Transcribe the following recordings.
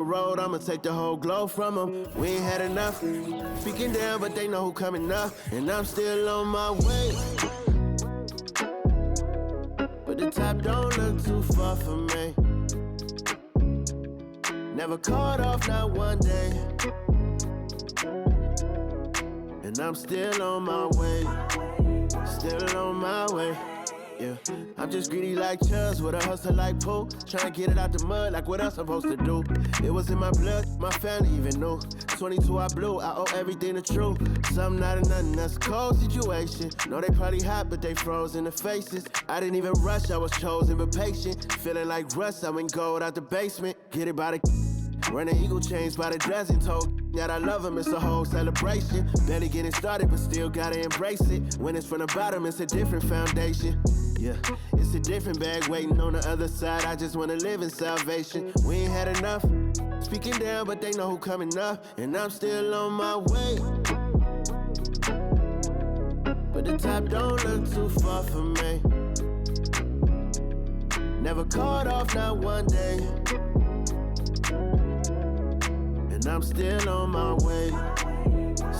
road, I'ma take the whole globe from them. We ain't had enough. Speaking down, but they know who coming up. And I'm still on my way. But the top don't look too far for me. Never caught off, not one day. And I'm still on my way. Still on my way. Yeah, I'm just greedy like Chubbs with a hustle like Pooh. Trying to get it out the mud like what else I'm supposed to do. It was in my blood, my family even knew. 22 I blew, I owe everything to true. Something out of nothing, that's a cold situation. Know they probably hot, but they froze in the faces. I didn't even rush, I was chosen but patient. Feeling like rust, I went gold out the basement. Get it by the running eagle chains by the dozen. Told that I love him, it's a whole celebration. Barely getting started, but still gotta embrace it. When it's from the bottom, it's a different foundation. Yeah, it's a different bag waiting on the other side. I just wanna live in salvation. We ain't had enough. Speaking down, but they know who coming up. And I'm still on my way. But the top don't look too far for me. Never caught off, not one day. And I'm still on my way.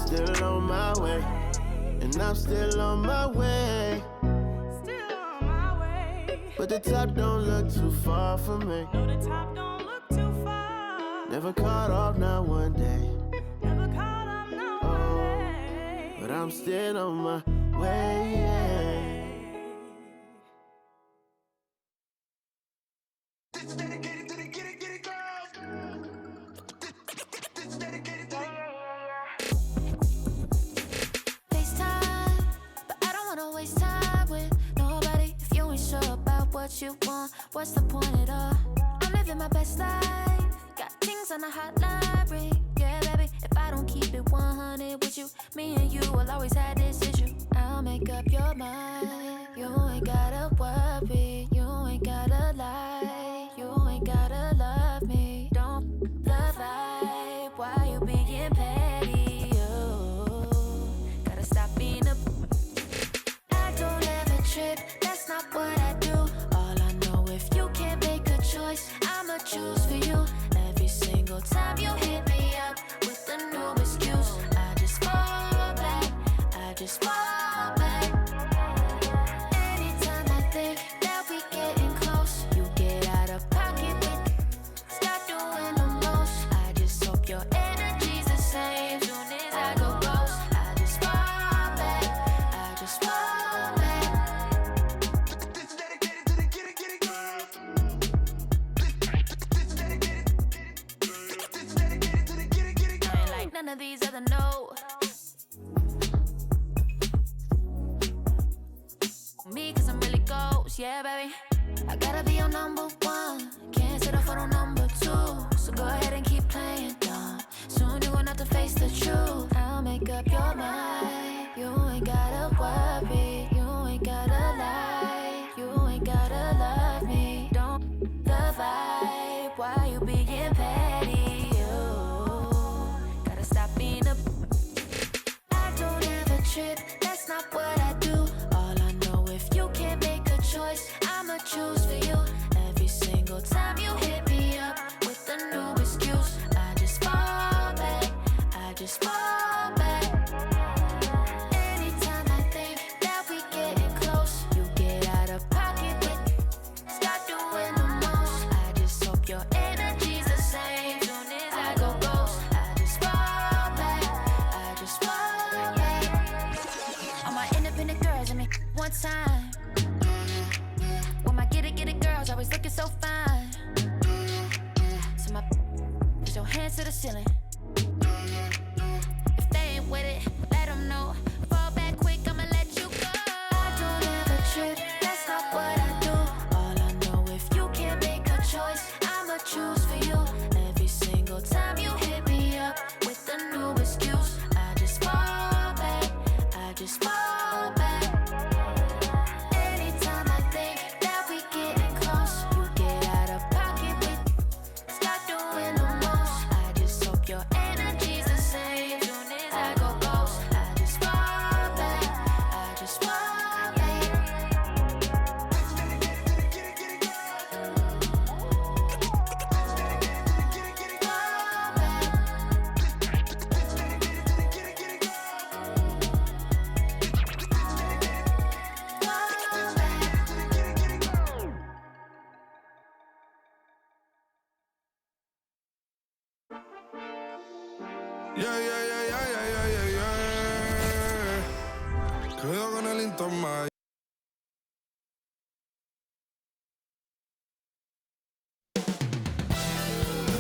Still on my way. And I'm still on my way. But the top don't look too far for me. No, the top don't look too far. Never caught off, not one day. Never caught off, not one day. But I'm still on my way, yeah. This is dedicated to the get it girls. This is dedicated to FaceTime, but I don't wanna waste time with nobody if you ain't sure about what you want. What's the point at all? I'm living my best life. Got things on the hotline ring. Yeah, baby, if I don't keep it 100 with you, me and you will always have this issue. I'll make up your mind. You ain't gotta worry. You ain't gotta lie. You ain't gotta love me. Don't the vibe. Why you being petty? You gotta stop being a. I don't ever trip. That's not what I do. All I know, if you can't make a choice, I'ma choose for you. Every single time you hit me up with a new excuse, I just fall back. I just fall back. Anytime I think that we getting close, you get out of pocket with. Stop doing the most. I just hope your energy's the same. Soon as I go ghost, I just fall back. I just fall back. this is dedicated to the get it girls. This is dedicated to the get it girls. I ain't like none of these other no. Me, cause I'm really ghost, yeah, baby. I gotta be your number one. Can't settle for no number two. So go ahead and keep playing dumb. Soon you're gonna have to face the truth. I'll make up your mind. You ain't gotta worry. You ain't gotta lie. You ain't gotta love me. Don't the vibe. Why you being petty? You gotta stop being a. I don't ever trip. That's not what I do. All I know, if you can't make a choice, I'ma choose for you. Every single time you hit me up with a new excuse, I just fall back. I just fall back. Anytime I think that we getting close, you get out of pocket with. Stop doing the most. I just hope your energy's the same. Soon as I go ghost, I just fall back. I just fall back. All my independent girls, I mean, one time. When my get it girls always looking so fine. So my put your hands to the ceiling. If they ain't with it, let them know. Fall back quick, I'ma let you go. I don't ever trip, that's not what I do. All I know, if you can't make a choice, I'ma choose for you. Every single time you hit me up with a new excuse, I just fall back. I just fall back. Anytime I think that we getting close, you get out of pocket with. Stop doing the most. I just hope your Cuidado con el intoma.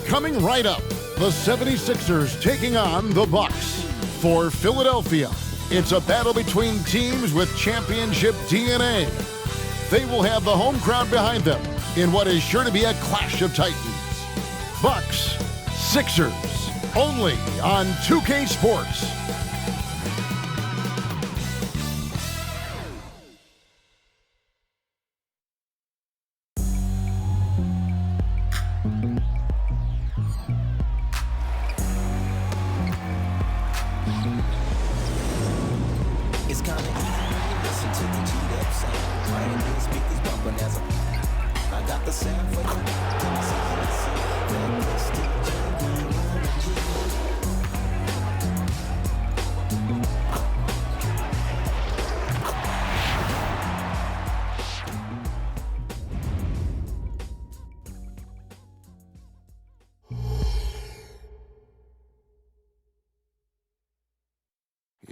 Coming right up, the 76ers taking on the Bucks. For Philadelphia, it's a battle between teams with championship DNA. They will have the home crowd behind them in what is sure to be a clash of titans. Bucks, Sixers, only on 2K Sports. It's kinda easy, listen to the G-Dep sound. I ain't hear speakers bumping as I got the sound for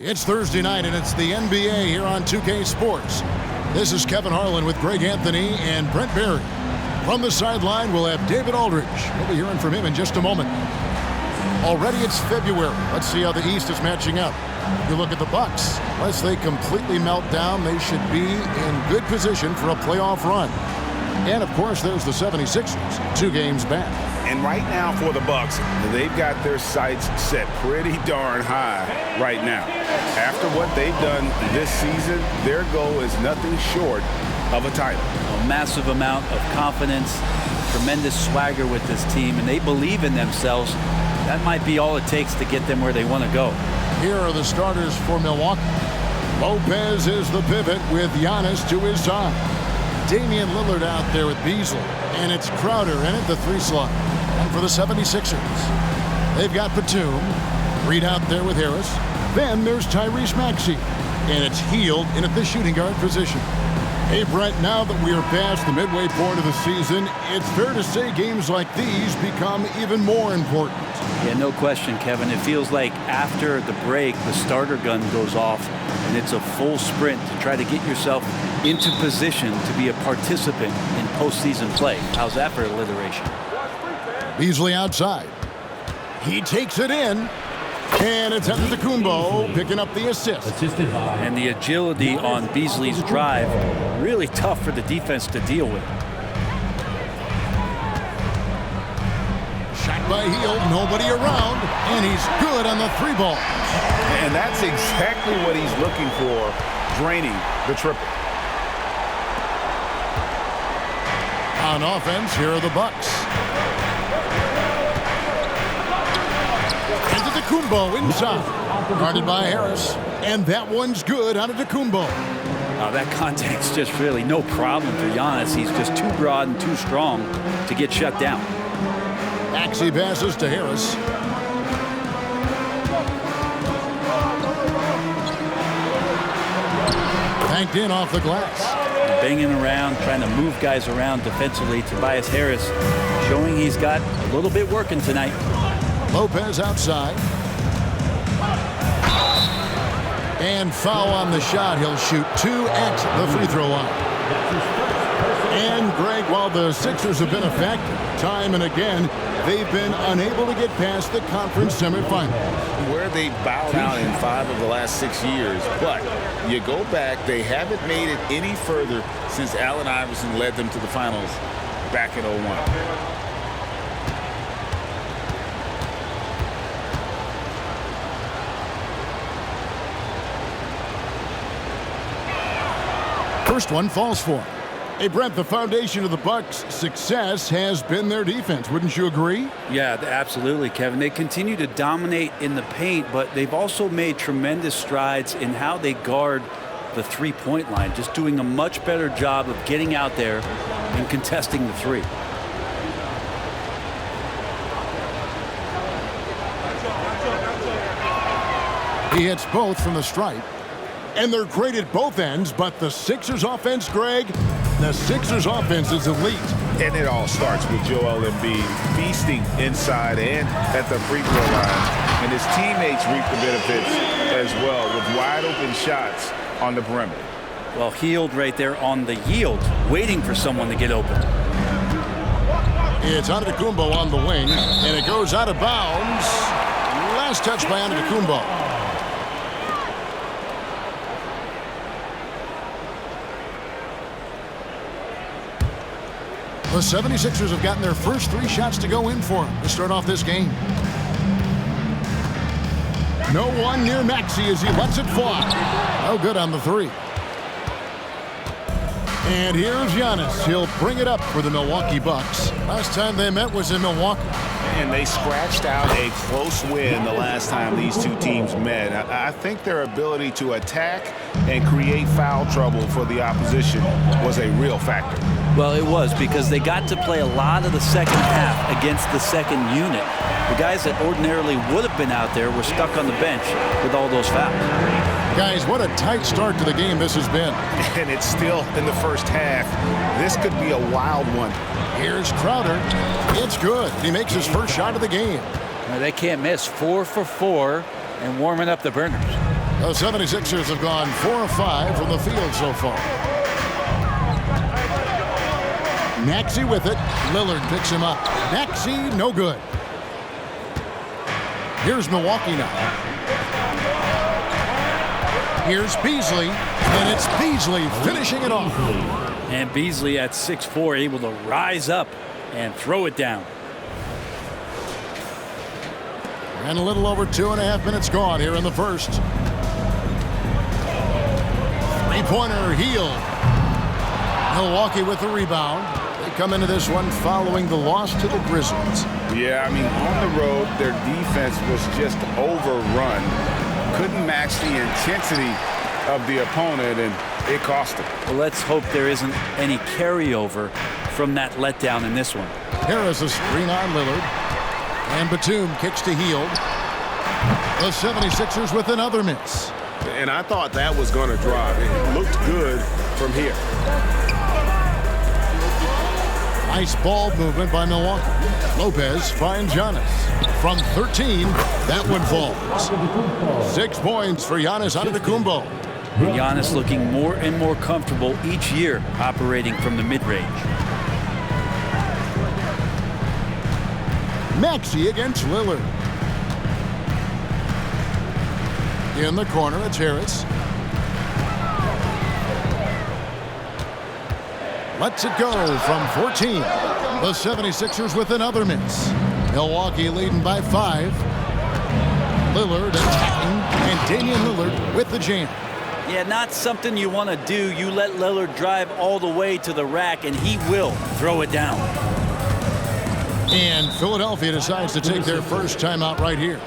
It's Thursday night, and it's the NBA here on 2K Sports. This is Kevin Harlan with Greg Anthony and Brent Barry. From the sideline, we'll have David Aldridge. We'll be hearing from him in just a moment. Already it's February. Let's see how the East is matching up. You look at the Bucks. Unless they completely melt down, they should be in good position for a playoff run. And, of course, there's the 76ers, 2 games back. And right now for the Bucks, they've got their sights set pretty darn high right now. After what they've done this season, their goal is nothing short of a title. A massive amount of confidence, tremendous swagger with this team, and they believe in themselves. That might be all it takes to get them where they want to go. Here are the starters for Milwaukee. Lopez is the pivot with Giannis to his side. Damian Lillard out there with Beasley, and it's Crowder in at the 3 slot. And for the 76ers, they've got Batum, Reed out there with Harris. Then there's Tyrese Maxey, and it's Hield in at the shooting guard position. Hey, Brent, now that we are past the midway point of the season, it's fair to say games like these become even more important. Yeah, no question, Kevin. It feels like after the break, the starter gun goes off, and it's a full sprint to try to get yourself into position to be a participant in postseason play. How's that for alliteration? Beasley outside. He takes it in. And it's Antetokounmpo picking up the assist. And the agility on Beasley's drive, really tough for the defense to deal with. Shot by Hield, nobody around, and he's good on the 3 ball. And that's exactly what he's looking for, draining the triple. On offense, here are the Bucks. Antetokounmpo inside, guarded by Harris, and that one's good. Antetokounmpo. That contact's just really no problem for Giannis. He's just too broad and too strong to get shut down. Maxey passes to Harris. Banked in off the glass. Banging around, trying to move guys around defensively. Tobias Harris showing he's got a little bit working tonight. Lopez outside. And foul on the shot. He'll shoot 2 at the free throw line. And, Greg, while the Sixers have been a factor time and again, they've been unable to get past the conference semifinals. Where they bowed out in 5 of the last 6 years. But you go back, they haven't made it any further since Allen Iverson led them to the finals back in 01. First one falls for him. Hey, Brent, the foundation of the Bucks' success has been their defense. Wouldn't you agree? Yeah, absolutely, Kevin. They continue to dominate in the paint, but they've also made tremendous strides in how they guard the three-point line, just doing a much better job of getting out there and contesting the 3. He hits both from the stripe. And they're great at both ends, but the Sixers offense, Greg, The Sixers offense is elite. And it all starts with Joel Embiid feasting inside and at the free throw line. And his teammates reap the benefits as well with wide open shots on the perimeter. Well, Hield right there on the yield, waiting for someone to get open. It's Antetokounmpo on the wing, and it goes out of bounds. Last touch by Antetokounmpo. The 76ers have gotten their first 3 shots to go in for him to start off this game. No one near Maxey as he lets it fly. No good on the 3. And here's Giannis. He'll bring it up for the Milwaukee Bucks. Last time they met was in Milwaukee. And they scratched out a close win the last time these two teams met. I think their ability to attack and create foul trouble for the opposition was a real factor. Well, it was, because they got to play a lot of the second half against the second unit. The guys that ordinarily would have been out there were stuck on the bench with all those fouls. Guys, what a tight start to the game this has been. And it's still in the first half. This could be a wild one. Here's Crowder. It's good. He makes his first shot of the game. Now, they can't miss. 4 for 4 and warming up the burners. The 76ers have gone 4 of 5 from the field so far. Maxey with it. Lillard picks him up. Maxey, no good. Here's Milwaukee now. Here's Beasley, and it's Beasley finishing it off. And Beasley at 6'4", able to rise up and throw it down. And a little over 2.5 minutes gone here in the first. Three-pointer, Hield. Milwaukee with the rebound. They come into this one following the loss to the Grizzlies. Yeah, I mean, on the road, their defense was just overrun. Couldn't match the intensity of the opponent, and it cost them. Well, let's hope there isn't any carryover from that letdown in this one. Harris a screen on Lillard. And Batum kicks to Hield. The 76ers with another miss. And I thought that was going to drop. It looked good from here. Nice ball movement by Milwaukee. Lopez finds Giannis. From 13, that one falls. 6 points for Giannis Antetokounmpo. Giannis looking more and more comfortable each year operating from the mid-range. Maxey against Lillard. In the corner, it's Harris. Lets it go from 14. The 76ers with another miss. Milwaukee leading by 5. Lillard attacking, and Damian Lillard with the jam. Yeah, not something you want to do. You let Lillard drive all the way to the rack, and he will throw it down. And Philadelphia decides to take their first timeout right here.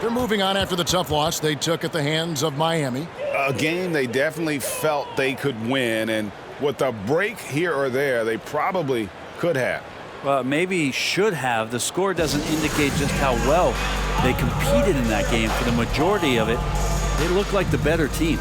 They're moving on after the tough loss they took at the hands of Miami. A game they definitely felt they could win, and with a break here or there, they probably could have. Well, maybe should have. The score doesn't indicate just how well they competed in that game. For the majority of it, they look like the better team.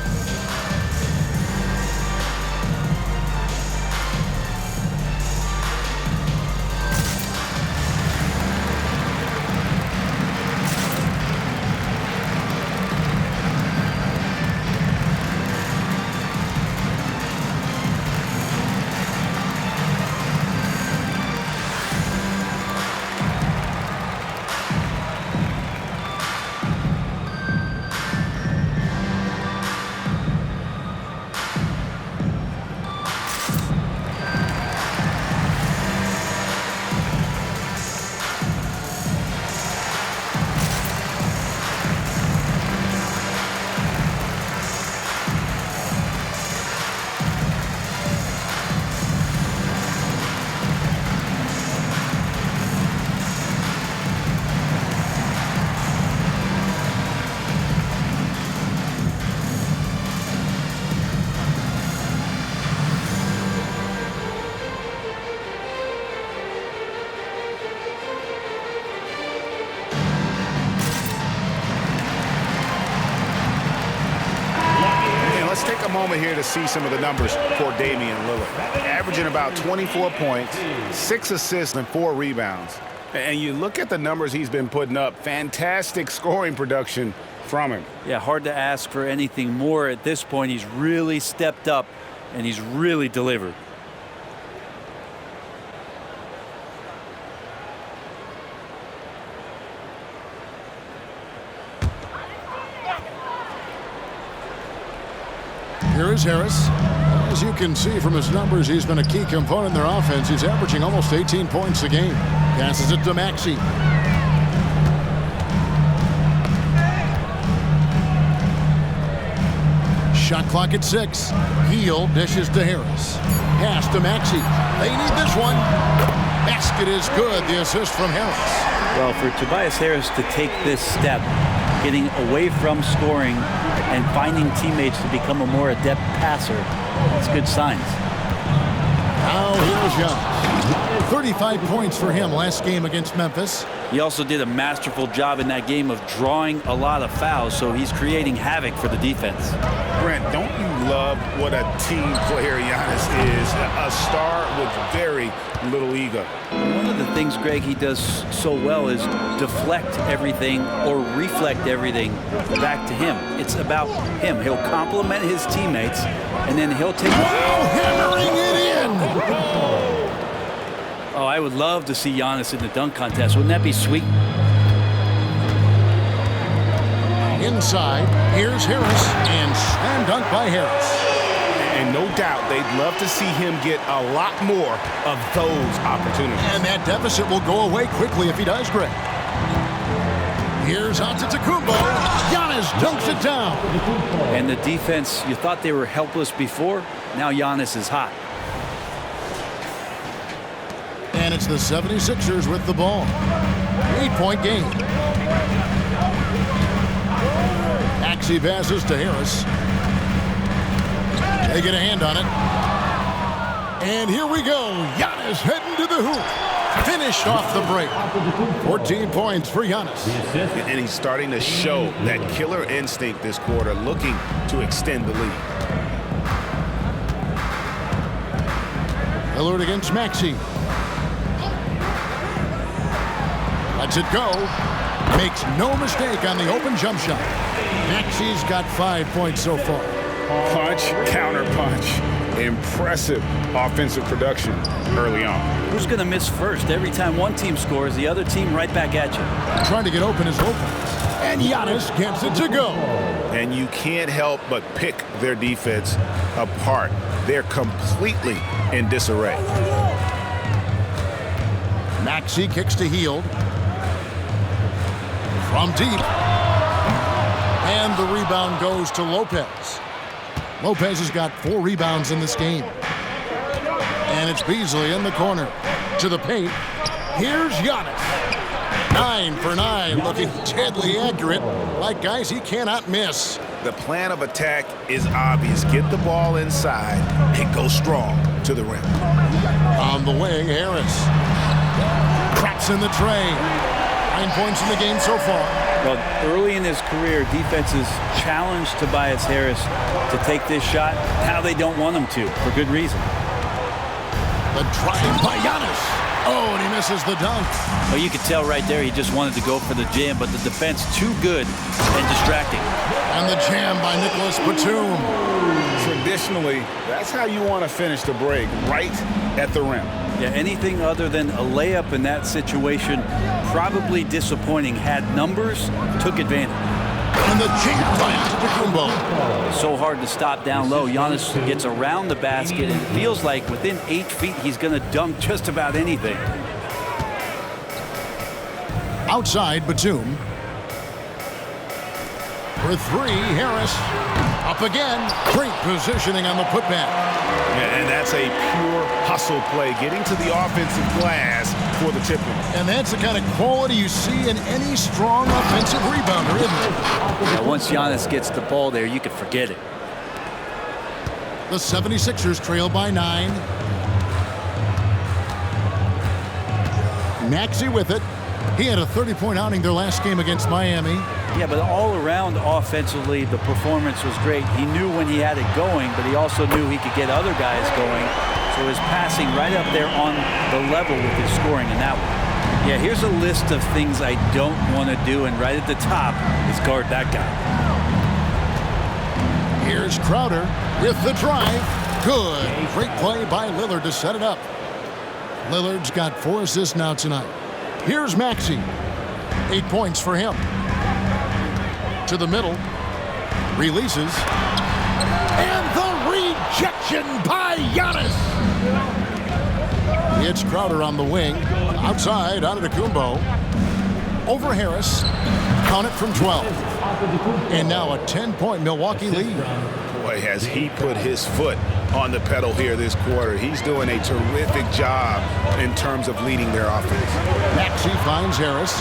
moment here to see some of the numbers for Damian Lillard. Averaging about 24 points, 6 assists, and 4 rebounds. And you look at the numbers he's been putting up, fantastic scoring production from him. Yeah, hard to ask for anything more at this point. He's really stepped up, and he's really delivered. Here is Harris. As you can see from his numbers, he's been a key component in their offense. He's averaging almost 18 points a game. Passes it to Maxey. Shot clock at 6. Heel dishes to Harris. Pass to Maxey. They need this one. Basket is good. The assist from Harris. Well, for Tobias Harris to take this step, getting away from scoring and finding teammates to become a more adept passer, that's good signs. Now here's Giannis. 35 points for him last game against Memphis. He also did a masterful job in that game of drawing a lot of fouls, so he's creating havoc for the defense. Brent, don't you love what a team player Giannis is? A star with very little ego. One of the things, Greg, he does so well is deflect everything or reflect everything back to him. It's about him. He'll compliment his teammates, and then he'll take... Wow, hammering it in! Oh, I would love to see Giannis in the dunk contest. Wouldn't that be sweet? Inside, here's Harris, and slam dunk by Harris. And no doubt they'd love to see him get a lot more of those opportunities. And that deficit will go away quickly if he does, Greg. Here's Antetokounmpo. Giannis dunks it down. And the defense, you thought they were helpless before. Now Giannis is hot. And it's the 76ers with the ball. 8-point game. Maxey passes to Harris. They get a hand on it. And here we go. Giannis heading to the hoop. Finished off the break. 14 points for Giannis. And he's starting to show that killer instinct this quarter, looking to extend the lead. Lillard against Maxey. Lets it go. Makes no mistake on the open jump shot. Maxey's got 5 points so far. Punch, counter punch. Impressive offensive production early on. Who's going to miss first? Every time one team scores, the other team right back at you. Trying to get open is open. And Giannis gets it to go. And you can't help but pick their defense apart. They're completely in disarray. Maxey kicks to Hield. From deep. And the rebound goes to Lopez. Lopez has got 4 rebounds in this game. And it's Beasley in the corner. To the paint. Here's Giannis. 9 for 9, looking deadly accurate. Like guys he cannot miss. The plan of attack is obvious. Get the ball inside and go strong to the rim. On the wing, Harris. Traps in the tray. 9 points in the game so far. Well, early in his career, defenses challenged Tobias Harris to take this shot. Now they don't want him to, for good reason. The drive by Giannis. Oh, and he misses the dunk. Well, you could tell right there he just wanted to go for the jam, but the defense too good and distracting. And the jam by Nicholas Batum. Traditionally, that's how you want to finish the break, right at the rim. Yeah, anything other than a layup in that situation, probably disappointing. Had numbers, took advantage. And the jam by Antetokounmpo. So hard to stop down low. Giannis gets around the basket, and it feels like within 8 feet he's going to dunk just about anything. Outside, Batum. For 3, Harris. Up again. Great positioning on the putback. And that's a pure hustle play, getting to the offensive glass for the tip-in. And that's the kind of quality you see in any strong offensive rebounder, isn't it? Yeah, once Giannis gets the ball there, you can forget it. The 76ers trail by 9. Maxey with it. He had a 30-point outing their last game against Miami. Yeah, but all around offensively, the performance was great. He knew when he had it going, but he also knew he could get other guys going. So his passing right up there on the level with his scoring in that one. Yeah, here's a list of things I don't want to do, and right at the top is guard that guy. Here's Crowder with the drive. Good. Great play by Lillard to set it up. Lillard's got 4 assists now tonight. Here's Maxey. 8 points for him. To the middle. Releases. And the rejection by Giannis. It's Crowder on the wing. Outside, Antetokounmpo. Over Harris. Count it from 12. And now a 10-point Milwaukee lead. Boy, has he put his foot on the pedal here this quarter. He's doing a terrific job in terms of leading their offense. Maxey finds Harris.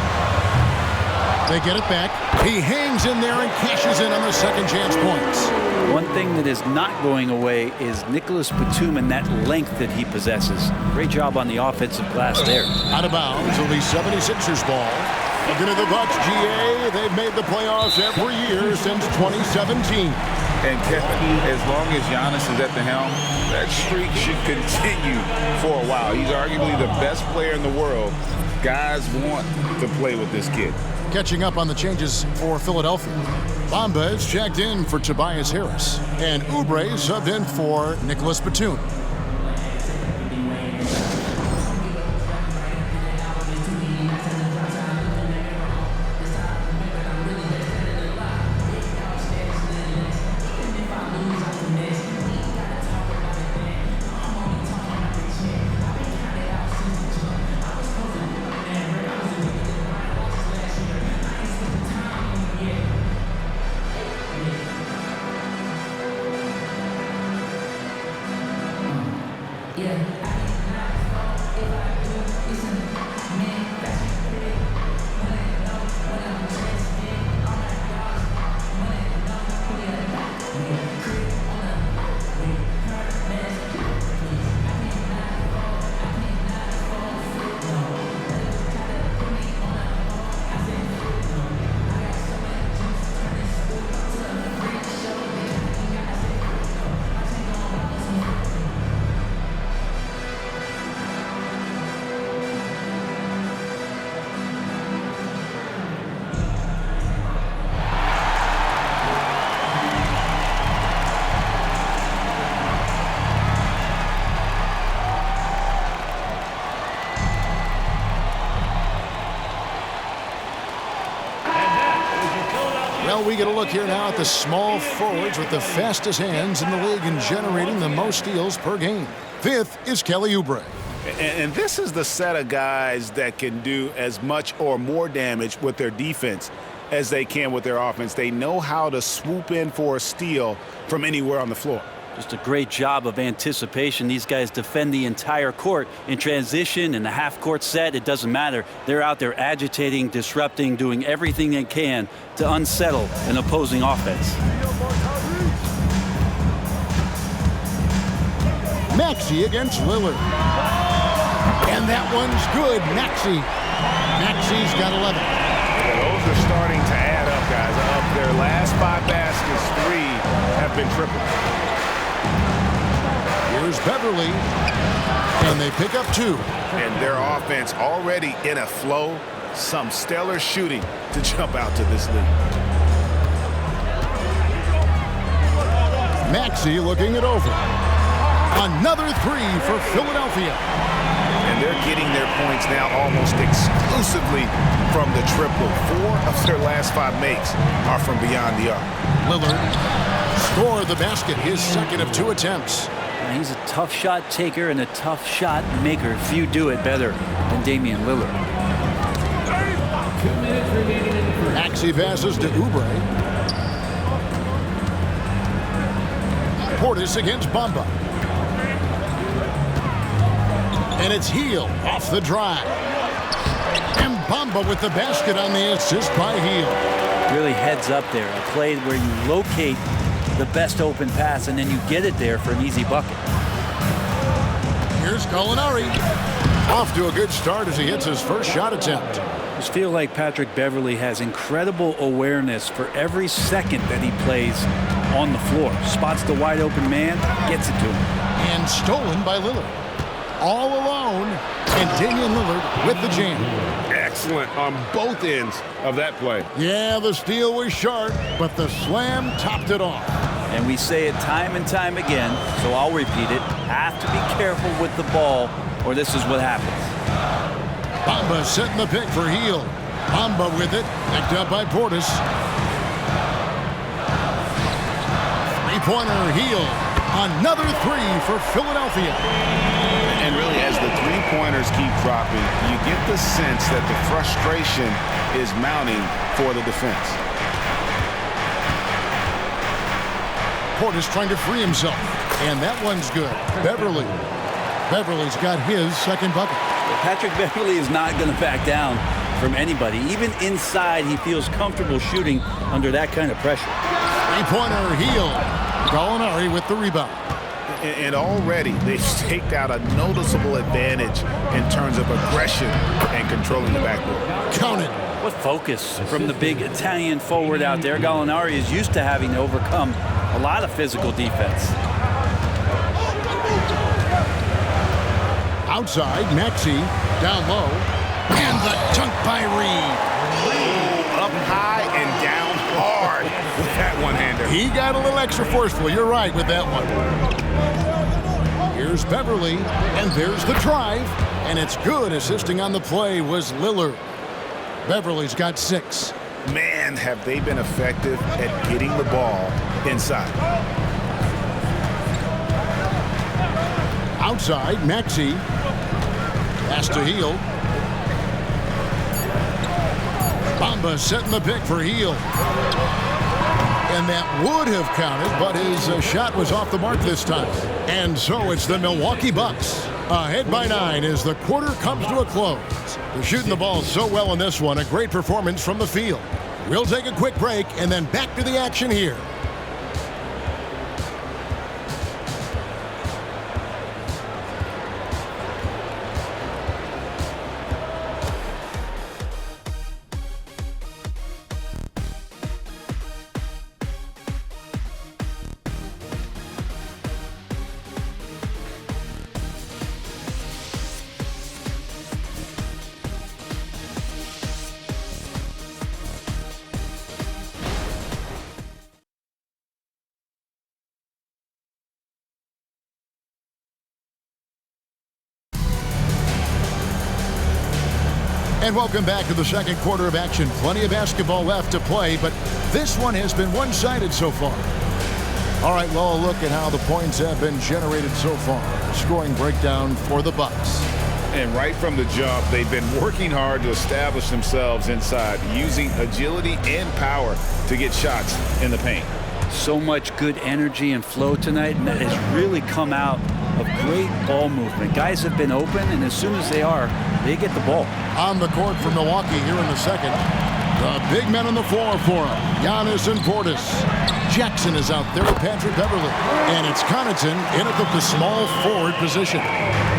They get it back. He hangs in there and cashes in on the second chance points. One thing that is not going away is Nicholas Batum and that length that he possesses. Great job on the offensive glass there. Out of bounds, it'll be 76ers ball. Looking at the Bucks, GA, they've made the playoffs every year since 2017. And Kevin, as long as Giannis is at the helm, that streak should continue for a while. He's arguably the best player in the world. Guys want to play with this kid. Catching up on the changes for Philadelphia. Bamba is checked in for Tobias Harris. And Oubre subbed in for Nicholas Batum. Well, we get a look here now at the small forwards with the fastest hands in the league and generating the most steals per game. 5th is Kelly Oubre. And this is the set of guys that can do as much or more damage with their defense as they can with their offense. They know how to swoop in for a steal from anywhere on the floor. Just a great job of anticipation. These guys defend the entire court in transition, in the half-court set. It doesn't matter. They're out there agitating, disrupting, doing everything they can to unsettle an opposing offense. Maxey against Lillard. And that one's good. Maxey's got 11. Yeah, those are starting to add up, guys. Of their last 5 baskets, 3 have been triple. Here's Beverly, and they pick up 2. And their offense already in a flow. Some stellar shooting to jump out to this lead. Maxey looking it over. Another 3 for Philadelphia. And they're getting their points now almost exclusively from the triple. 4 of their last 5 makes are from beyond the arc. Lillard scored the basket, his second of 2 attempts. He's a tough shot taker and a tough shot maker. Few do it better than Damian Lillard. Maxey passes to Oubre. Portis against Bamba. And it's Heel off the drive. And Bamba with the basket on the assist by Heel. Really heads up there. A play where you locate the best open pass, and then you get it there for an easy bucket. Here's Gallinari. Off to a good start as he hits his first shot attempt. just feel like Patrick Beverley has incredible awareness for every second that he plays on the floor. Spots the wide open man, gets it to him. And stolen by Lillard. All alone, and Damian Lillard with the jam. Excellent on both ends of that play. Yeah, the steal was sharp, but the slam topped it off. And we say it time and time again, so I'll repeat it. Have to be careful with the ball, or this is what happens. Bamba setting the pick for Hield. Bamba with it, picked up by Portis. Three-pointer Hield. Another three for Philadelphia. And really, as the three-pointers keep dropping, you get the sense that the frustration is mounting for the defense. Portis trying to free himself. And that one's good. Beverly's got his second bucket. Patrick Beverley is not going to back down from anybody. Even inside, he feels comfortable shooting under that kind of pressure. Three-pointer Hield. Gallinari with the rebound. And already they've staked out a noticeable advantage in terms of aggression and controlling the backboard. Count it. What focus from the big Italian forward out there. Gallinari is used to having to overcome a lot of physical defense. Outside, Maxey down low. And the dunk by Reed. Up high and down hard with that one-hander. He got a little extra forceful. You're right with that one. Here's Beverley, and there's the drive. And it's good. Assisting on the play was Lillard. Beverley's got 6. Man, have they been effective at getting the ball inside. Outside, Maxey. Pass to Hield. Bamba setting the pick for Hield. And that would have counted, but his shot was off the mark this time. And so it's the Milwaukee Bucks. Ahead by 9 as the quarter comes to a close. They're shooting the ball so well in this one. A great performance from the field. We'll take a quick break and then back to the action here. And welcome back to the second quarter of action. Plenty of basketball left to play, but this one has been one-sided so far. All right, well, a look at how the points have been generated so far. Scoring breakdown for the Bucks. And right from the jump, they've been working hard to establish themselves inside, using agility and power to get shots in the paint. So much good energy and flow tonight, and that has really come out of great ball movement. Guys have been open, and as soon as they are, they get the ball. On the court for Milwaukee here in the second. The big men on the floor for him. Giannis and Portis. Jackson is out there with Patrick Beverley. And it's Connaughton in at the small forward position.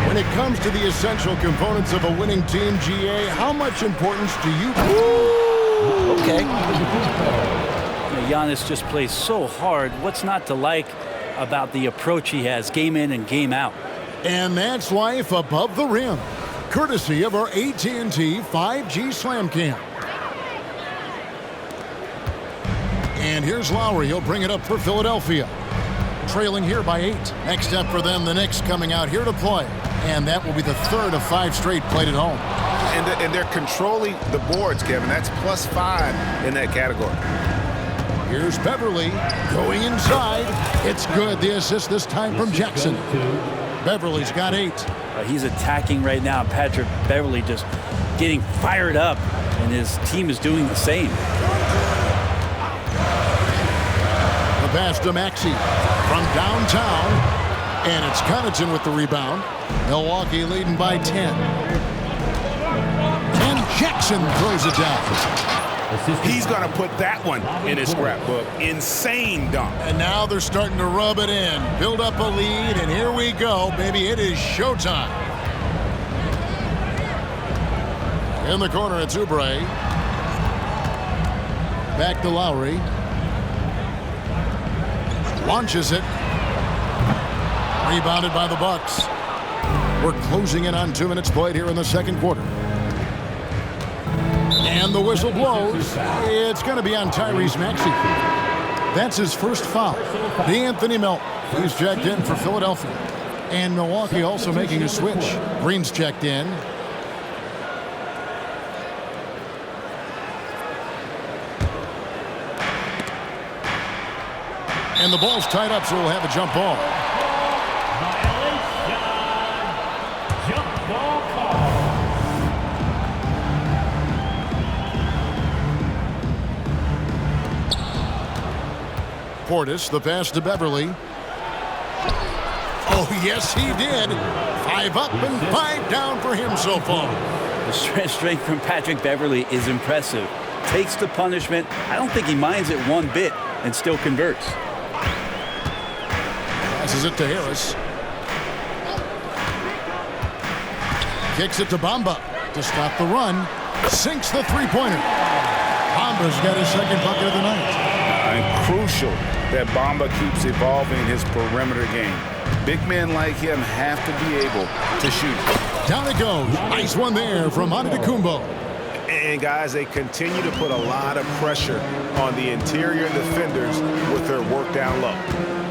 When it comes to the essential components of a winning team, GA, how much importance do you put? Okay. Giannis just plays so hard. What's not to like about the approach he has game in and game out? And that's life above the rim, courtesy of our AT&T 5G Slam Cam. And here's Lowry. He'll bring it up for Philadelphia. Trailing here by 8. Next up for them, the Knicks coming out here to play. And that will be the third of 5 straight played at home. And they're controlling the boards, Kevin. That's +5 in that category. Here's Beverley going inside. It's good. The assist this time from Jackson. Beverley's got 8. He's attacking right now. Patrick Beverley just getting fired up, and his team is doing the same. The pass to Maxey from downtown, and it's Connaughton with the rebound. Milwaukee leading by 10. And Jackson throws it down. He's going to put that one in his scrapbook. Insane dunk. And now they're starting to rub it in. Build up a lead, and here we go, baby. It is showtime. In the corner, it's Oubre. Back to Lowry. Launches it. Rebounded by the Bucks. We're closing in on 2 minutes played here in the second quarter. And the whistle blows. It's going to be on Tyrese Maxey. That's his first foul. D'Anthony Melton, who's checked in for Philadelphia. And Milwaukee also making a switch. Green's checked in. And the ball's tied up, so we'll have a jump ball. Jump ball call. Portis, the pass to Beverly. Oh, yes, he did. 5 up and 5 down for him so far. The strength from Patrick Beverly is impressive. Takes the punishment. I don't think he minds it one bit and still converts. Passes it to Harris. Kicks it to Bamba to stop the run. Sinks the three-pointer. Bamba's got his second bucket of the night. And crucial that Bamba keeps evolving his perimeter game. Big men like him have to be able to shoot. Down it goes. Nice one there from Antetokounmpo. And guys, they continue to put a lot of pressure on the interior defenders with their work down low.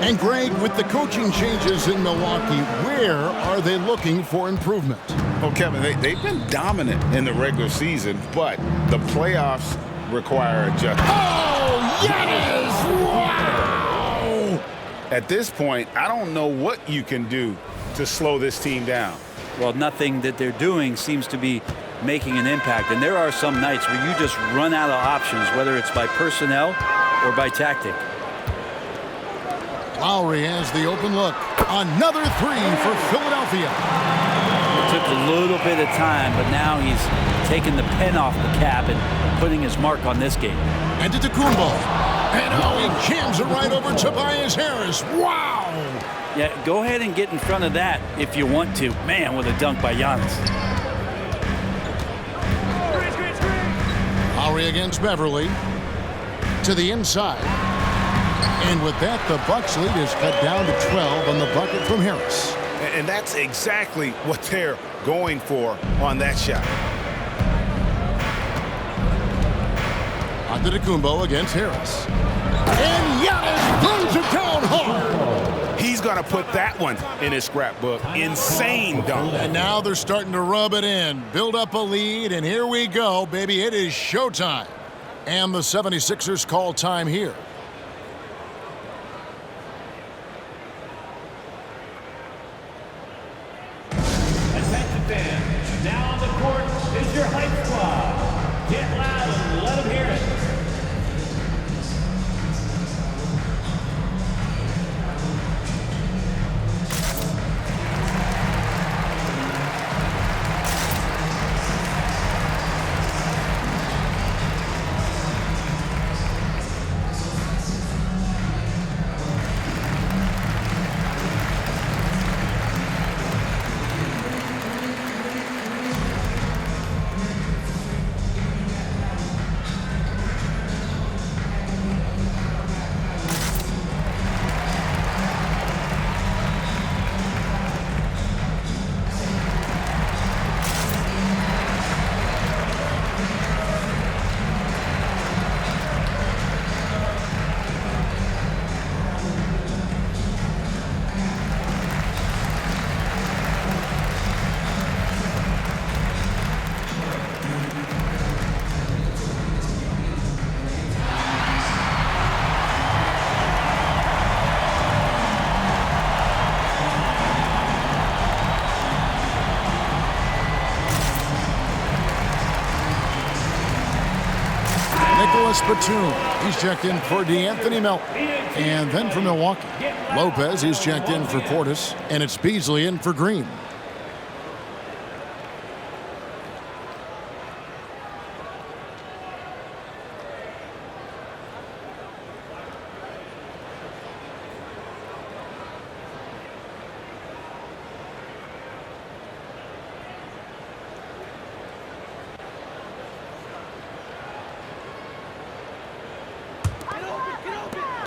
And Greg, with the coaching changes in Milwaukee, where are they looking for improvement? Well, Kevin, they've been dominant in the regular season, but the playoffs require adjustment. Oh, Giannis! Wow! At this point, I don't know what you can do to slow this team down. Well, nothing that they're doing seems to be making an impact. And there are some nights where you just run out of options, whether it's by personnel or by tactic. Lowry has the open look. Another three for Philadelphia. It took a little bit of time, but now he's taking the pen off the cap and putting his mark on this game. Antetokounmpo. And oh, he jams it right over Tobias Harris. Wow! Yeah, go ahead and get in front of that if you want to. Man, with a dunk by Giannis. Lowry against Beverly. To the inside. And with that, the Bucks lead is cut down to 12 on the bucket from Harris. And that's exactly what they're going for on that shot. Antetokounmpo against Harris. And Giannis throws it down hard. He's going to put that one in his scrapbook. Insane dunk. And now they're starting to rub it in. Build up a lead, and here we go, baby. It is showtime. And the 76ers call time here. Attention fans, now on the court is your hype squad. Get loud and let them hear it. Batum. He's checked in for D'Anthony Melton. And then for Milwaukee, Lopez, he's checked in for Portis. And it's Beasley in for Green.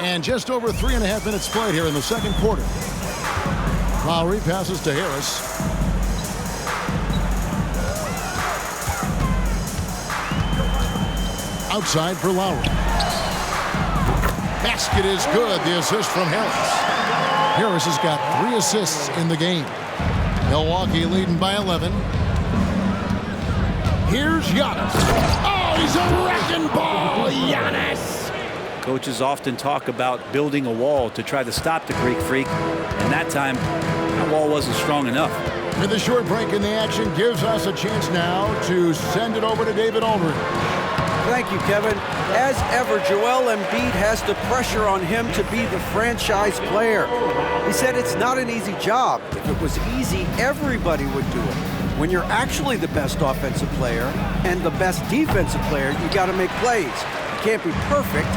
And just over 3.5 minutes played here in the second quarter. Lowry passes to Harris. Outside for Lowry. Basket is good. The assist from Harris. Harris has got 3 assists in the game. Milwaukee leading by 11. Here's Giannis. Oh, he's a wrecking ball. Giannis. Coaches often talk about building a wall to try to stop the Greek Freak, and that time, that wall wasn't strong enough. With a short break in the action gives us a chance now to send it over to David Aldridge. Thank you, Kevin. As ever, Joel Embiid has the pressure on him to be the franchise player. He said it's not an easy job. If it was easy, everybody would do it. When you're actually the best offensive player and the best defensive player, you got to make plays. You can't be perfect.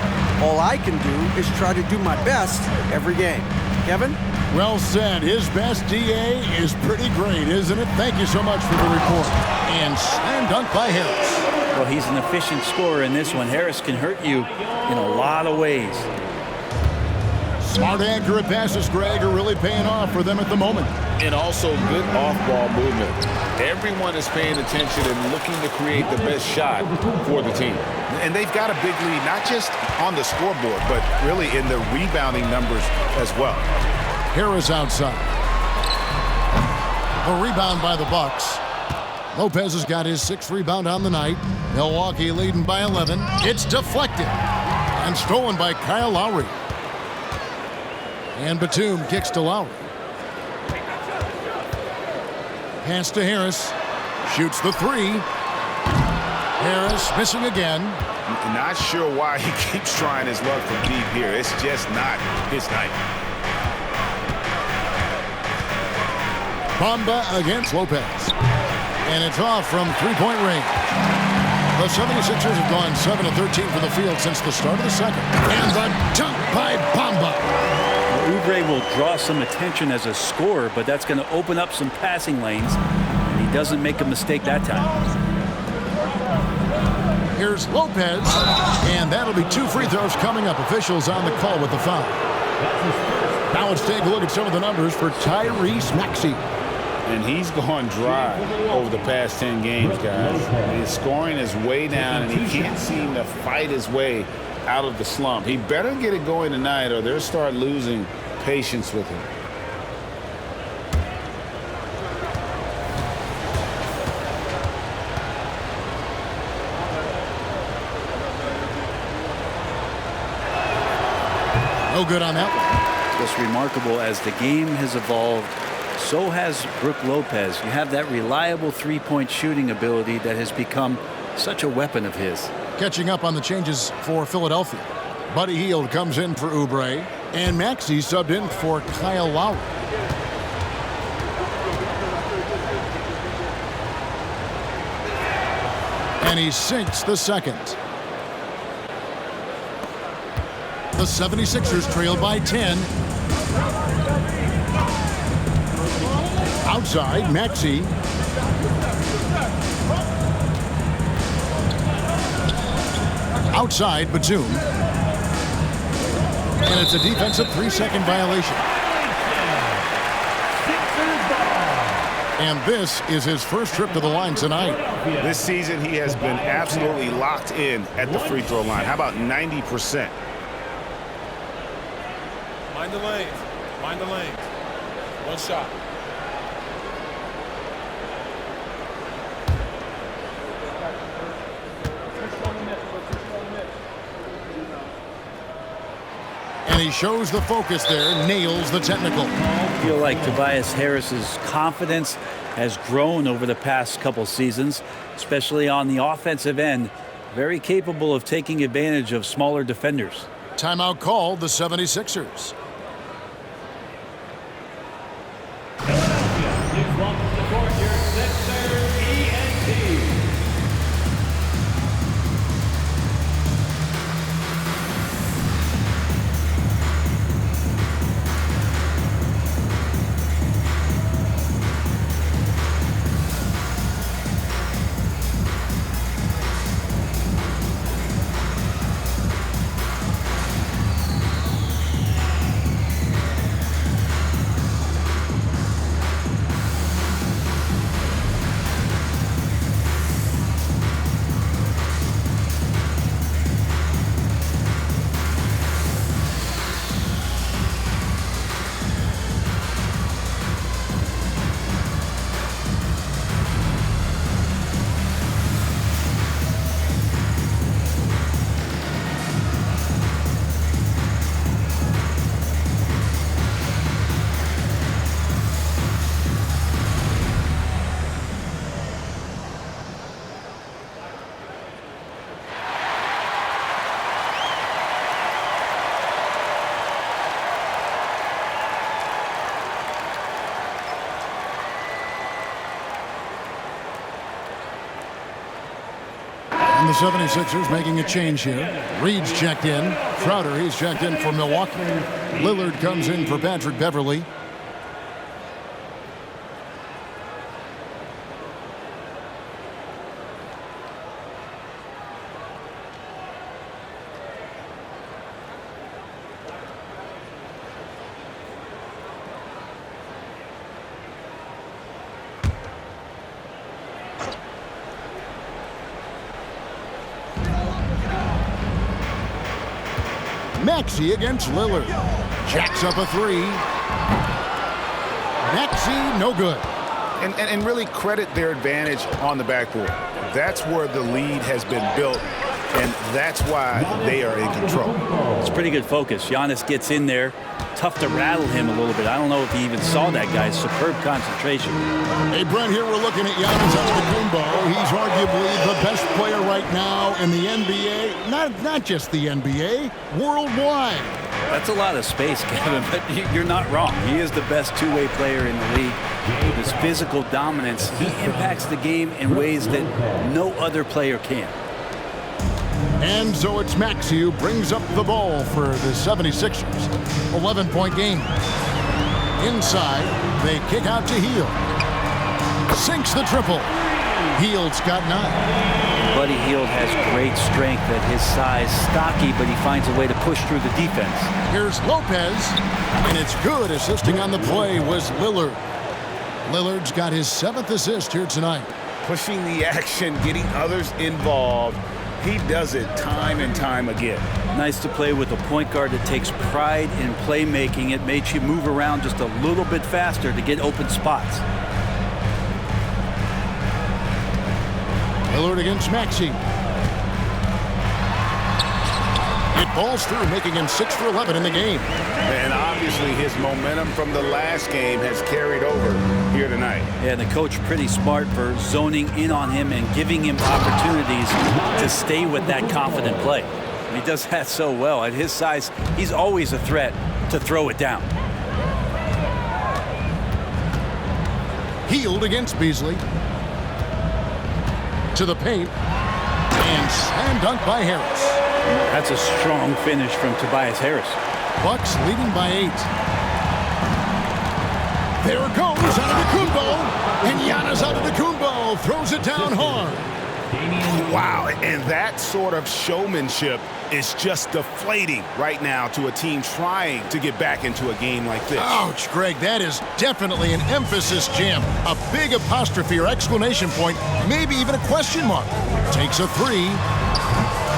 All I can do is try to do my best every game. Kevin? Well said. His best DA is pretty great, isn't it? Thank you so much for the report. And slam dunk by Harris. Well, he's an efficient scorer in this one. Harris can hurt you in a lot of ways. Smart, accurate passes, Greg, are really paying off for them at the moment. And also good off-ball movement. Everyone is paying attention and looking to create the best shot for the team. And they've got a big lead, not just on the scoreboard, but really in the rebounding numbers as well. Harris outside. A rebound by the Bucks. Lopez has got his 6th rebound on the night. Milwaukee leading by 11. It's deflected and stolen by Kyle Lowry. And Batum kicks to Lowry. Pass to Harris. Shoots the 3. Harris missing again. Not sure why he keeps trying his luck from deep here. It's just not his night. Bamba against Lopez. And it's off from 3-point range. The 76ers have gone 7 of 13 from the field since the start of the second. And the dunk by Bamba. Oubre will draw some attention as a scorer, but that's going to open up some passing lanes. And he doesn't make a mistake that time. Here's Lopez. And that'll be 2 free throws coming up. Officials on the call with the foul. Now let's take a look at some of the numbers for Tyrese Maxey. And he's gone dry over the past 10 games, guys. His scoring is way down, and he can't seem to fight his way out of the slump. He better get it going tonight, or they'll start losing patience with him. No good on that one. Just remarkable, as the game has evolved, so has Brook Lopez. You have that reliable 3-point shooting ability that has become such a weapon of his. Catching up on the changes for Philadelphia. Buddy Hield comes in for Oubre, and Maxey subbed in for Kyle Lowry. And he sinks the second. The 76ers trail by 10. Outside, Maxey. Outside, Batum. And it's a defensive 3-second violation. And this is his first trip to the line tonight. This season, he has been absolutely locked in at the free throw line. How about 90%? Mind the lanes. Mind the lanes. One shot. And he shows the focus there, nails the technical. I feel like Tobias Harris's confidence has grown over the past couple seasons, especially on the offensive end. Very capable of taking advantage of smaller defenders. Timeout called, the 76ers. Please welcome to the court your Sixers ENT. And the 76ers making a change here. Reed's checked in. Crowder, he's checked in for Milwaukee. Lillard comes in for Patrick Beverly. Maxey against Lillard. Jacks up a three. Maxey, no good. And really credit their advantage on the backboard. That's where the lead has been built, and that's why they are in control. It's pretty good focus. Giannis gets in there. Tough to rattle him a little bit. I don't know if he even saw that guy. Superb concentration. Hey, Brent, here we're looking at Giannis Antetokounmpo. He's arguably the best player right now in the NBA. Not just the NBA, worldwide. That's a lot of space, Kevin, but you're not wrong. He is the best two-way player in the league. With his physical dominance, he impacts the game in ways that no other player can. And so it's Maxey who brings up the ball for the 76ers. 11-point game. Inside, they kick out to Hield. Sinks the triple. Hield's got 9. Buddy Hield has great strength at his size. Stocky, but he finds a way to push through the defense. Here's Lopez, and it's good. Assisting on the play was Lillard. Lillard's got his 7th assist here tonight. Pushing the action, getting others involved. He does it time and time again. Nice to play with a point guard that takes pride in playmaking. It makes you move around just a little bit faster to get open spots. Lillard against Maxey. It falls through, making him 6 for 11 in the game. And obviously his momentum from the last game has carried over here tonight. Yeah, and the coach pretty smart for zoning in on him and giving him opportunities to stay with that confident play. And he does that so well. At his size, he's always a threat to throw it down. Hield against Beasley. To the paint. And slam dunk by Harris. That's a strong finish from Tobias Harris. Bucks leading by 8. There goes Antetokounmpo, and Giannis Antetokounmpo throws it down hard. Wow, and that sort of showmanship is just deflating right now to a team trying to get back into a game like this. Ouch, Greg, that is definitely an emphasis jam. A big apostrophe or exclamation point, maybe even a question mark. Takes a 3.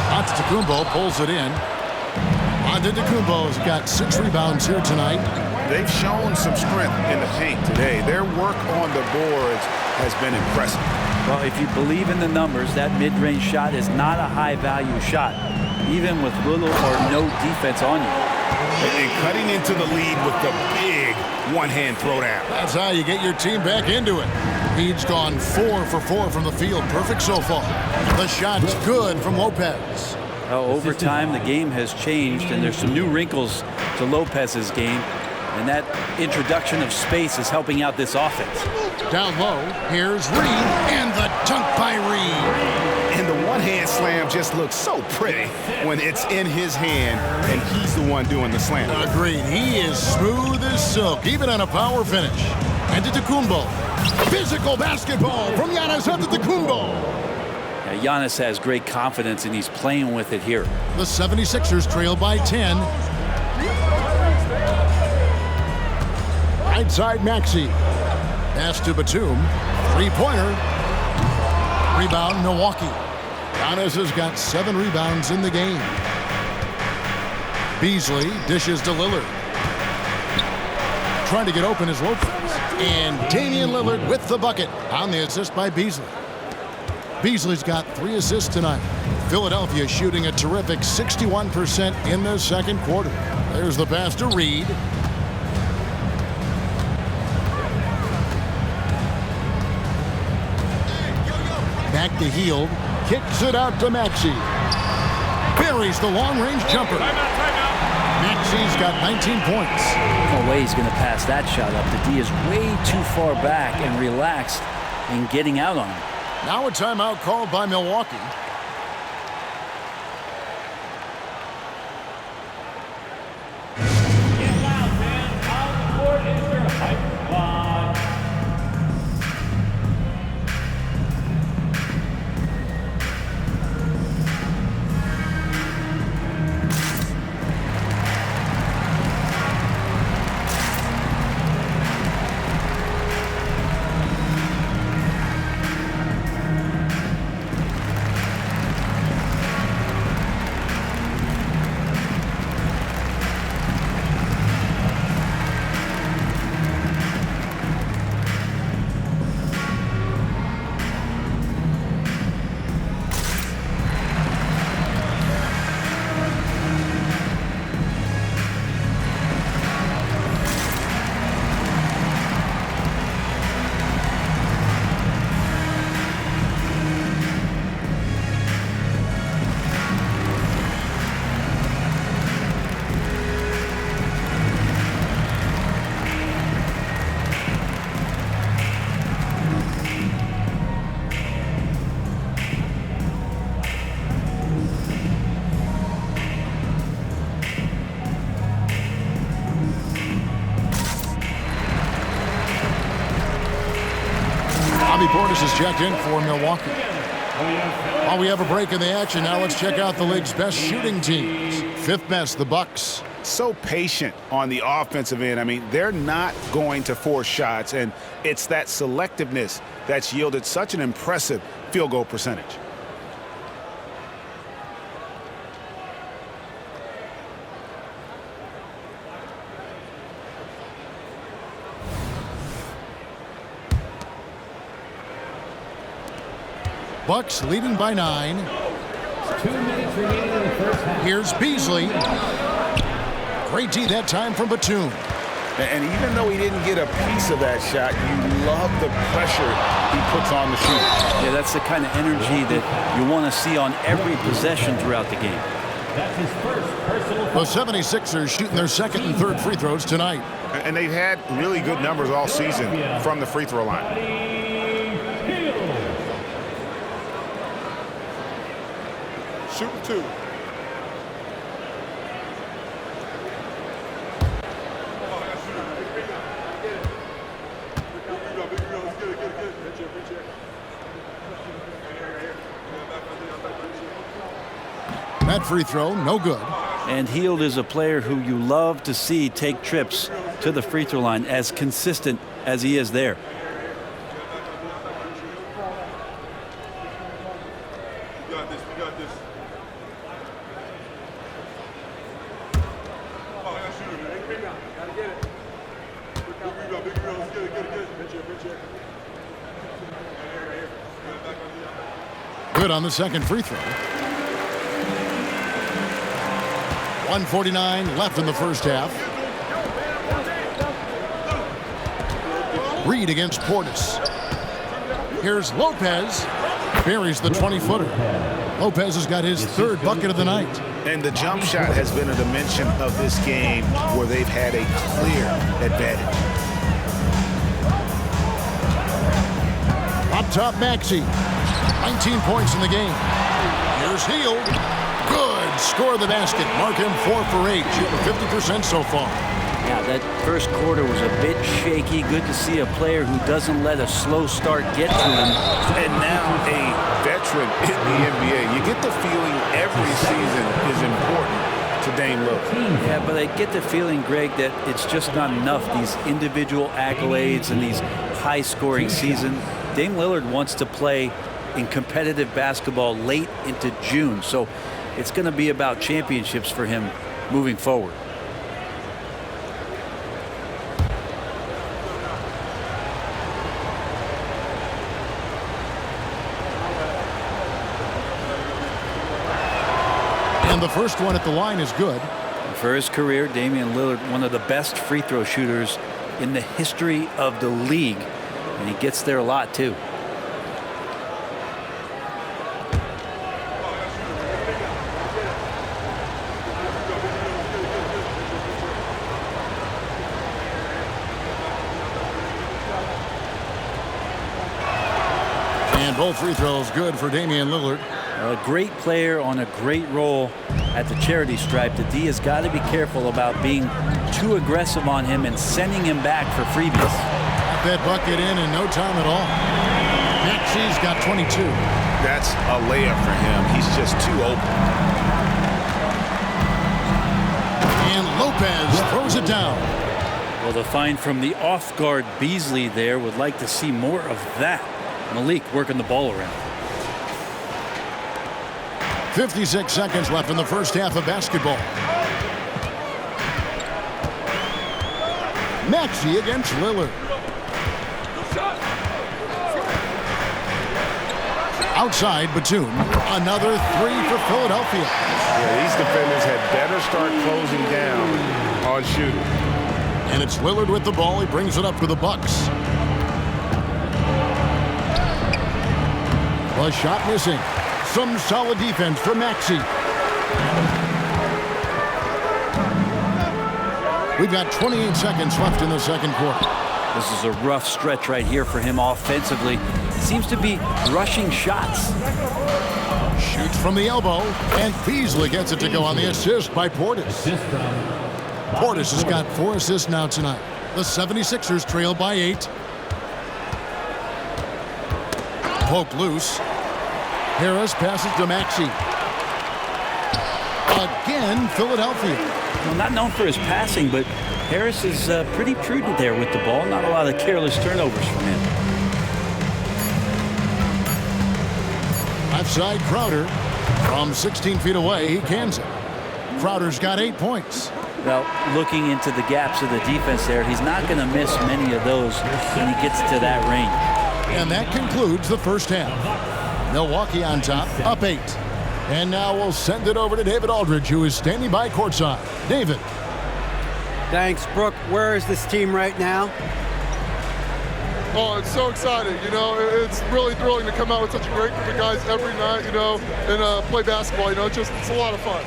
Antetokounmpo pulls it in. Antetokounmpo's got 6 rebounds here tonight. They've shown some strength in the paint today. Their work on the boards has been impressive. Well, if you believe in the numbers, that mid-range shot is not a high-value shot, even with little or no defense on you. And cutting into the lead with the big one-hand throwdown. That's how you get your team back into it. He's gone 4 for 4 from the field. Perfect so far. The shot's good from Lopez. Well, over time, the game has changed, and there's some new wrinkles to Lopez's game. And that introduction of space is helping out this offense. Down low, here's Reed, and the dunk by Reed. And the one-hand slam just looks so pretty when it's in his hand, and he's the one doing the slam. Agreed. He is smooth as silk, even on a power finish. Antetokounmpo. Physical basketball from Giannis Antetokounmpo. Yeah, Giannis has great confidence, and he's playing with it here. The 76ers trail by 10. Right side, Maxey. Pass to Batum. 3-pointer. Rebound, Milwaukee. Giannis has got 7 rebounds in the game. Beasley dishes to Lillard. Trying to get open is Lopez. And Damian Lillard with the bucket on the assist by Beasley. Beasley's got 3 assists tonight. Philadelphia shooting a terrific 61% in the second quarter. There's the pass to Reed. Back to Hield. Kicks it out to Maxey. Buries the long-range jumper. Maxey's got 19 points. No way he's going to pass that shot up. The D is way too far back and relaxed in getting out on him. Now a timeout called by Milwaukee. squad. Portis is checked in for Milwaukee. While we have a break in the action, now let's check out the league's best shooting teams. Fifth best, the Bucks. So patient on the offensive end. I mean, they're not going to force shots, and it's that selectiveness that's yielded such an impressive field goal percentage. Bucks leading by 9. 2 minutes remaining in the first half. Here's Beasley. Great D that time from Batum. And even though he didn't get a piece of that shot, you love the pressure he puts on the shooter. Yeah, that's the kind of energy that you want to see on every possession throughout the game. That's his first personal The 76ers shooting their second and third free throws tonight. And they've had really good numbers all season from the free throw line. Shooting 2. That free throw, no good. And Hield is a player who you love to see take trips to the free throw line, as consistent as he is there. Good on the second free throw. 1:49 left in the first half. Reed against Portis. Here's Lopez. Buries the 20-footer. Lopez has got his third bucket of the night. And the jump shot has been a dimension of this game where they've had a clear advantage. Up top, Maxey. 19 points in the game. Here's Hield. Good. Score the basket. Mark him 4 for 8. Shooting 50% so far. Yeah, that first quarter was a bit shaky. Good to see a player who doesn't let a slow start get to him. And now a veteran in the NBA. You get the feeling every season is important to Dame Lillard. Yeah, but I get the feeling, Greg, that it's just not enough. These individual accolades and these high-scoring seasons. Dame Lillard wants to play in competitive basketball late into June. So it's going to be about championships for him moving forward. And the first one at the line is good. For his career, Damian Lillard, one of the best free throw shooters in the history of the league. And he gets there a lot, too. And both free throws good for Damian Lillard. A great player on a great role at the charity stripe, the D has got to be careful about being too aggressive on him and sending him back for freebies. Got that bucket in no time at all. Maxi's got 22. That's a layup for him. He's just too open. And Lopez throws it down. Well, the find from the off-guard Beasley there would like to see more of that. Malik working the ball around. 56 seconds left in the first half of basketball. Maxey against Lillard. Outside Batum. Another three for Philadelphia. Yeah, these defenders had better start closing down on shooting. And it's Lillard with the ball. He brings it up for the Bucks. A shot missing. Some solid defense from Maxey. We've got 28 seconds left in the second quarter. This is a rough stretch right here for him offensively. Seems to be rushing shots. Shoots from the elbow, and Beasley gets it to go on the assist by Portis. Portis has got 4 assists now tonight. The 76ers trail by 8. Poked loose. Harris passes to Maxey. Again, Philadelphia. Well, not known for his passing, but Harris is pretty prudent there with the ball. Not a lot of careless turnovers from him. Left side, Crowder. From 16 feet away, he cans it. Crowder's got 8 points. Well, looking into the gaps of the defense there, he's not going to miss many of those when he gets to that range. And that concludes the first half. Milwaukee on top, up 8. And now we'll send it over to David Aldridge, who is standing by courtside. David. Thanks, Brooke. Where is this team right now? Oh, it's so exciting. You know, it's really thrilling to come out with such a great group of guys every night, you know, and play basketball. You know, it's a lot of fun.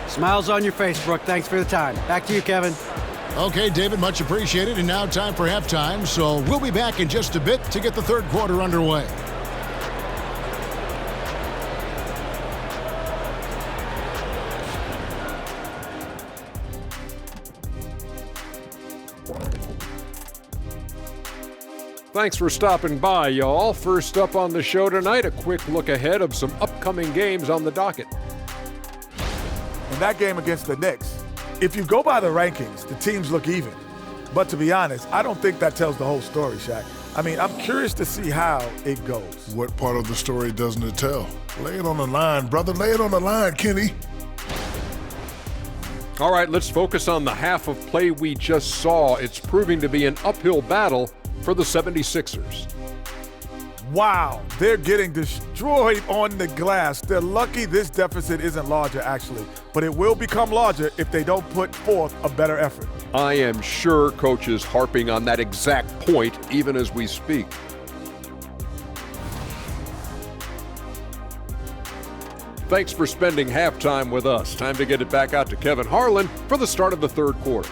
Smiles on your face, Brooke. Thanks for the time. Back to you, Kevin. Okay, David, much appreciated. And now time for halftime. So we'll be back in just a bit to get the third quarter underway. Thanks for stopping by, y'all. First up on the show tonight, a quick look ahead of some upcoming games on the docket. In that game against the Knicks, if you go by the rankings, the teams look even. But to be honest, I don't think that tells the whole story, Shaq. I mean, I'm curious to see how it goes. What part of the story doesn't it tell? Lay it on the line, brother. Lay it on the line, Kenny. All right, let's focus on the half of play we just saw. It's proving to be an uphill battle for the 76ers. Wow, they're getting destroyed on the glass. They're lucky this deficit isn't larger, actually, but it will become larger if they don't put forth a better effort. I am sure Coach is harping on that exact point even as we speak. Thanks for spending halftime with us. Time to get it back out to Kevin Harlan for the start of the third quarter.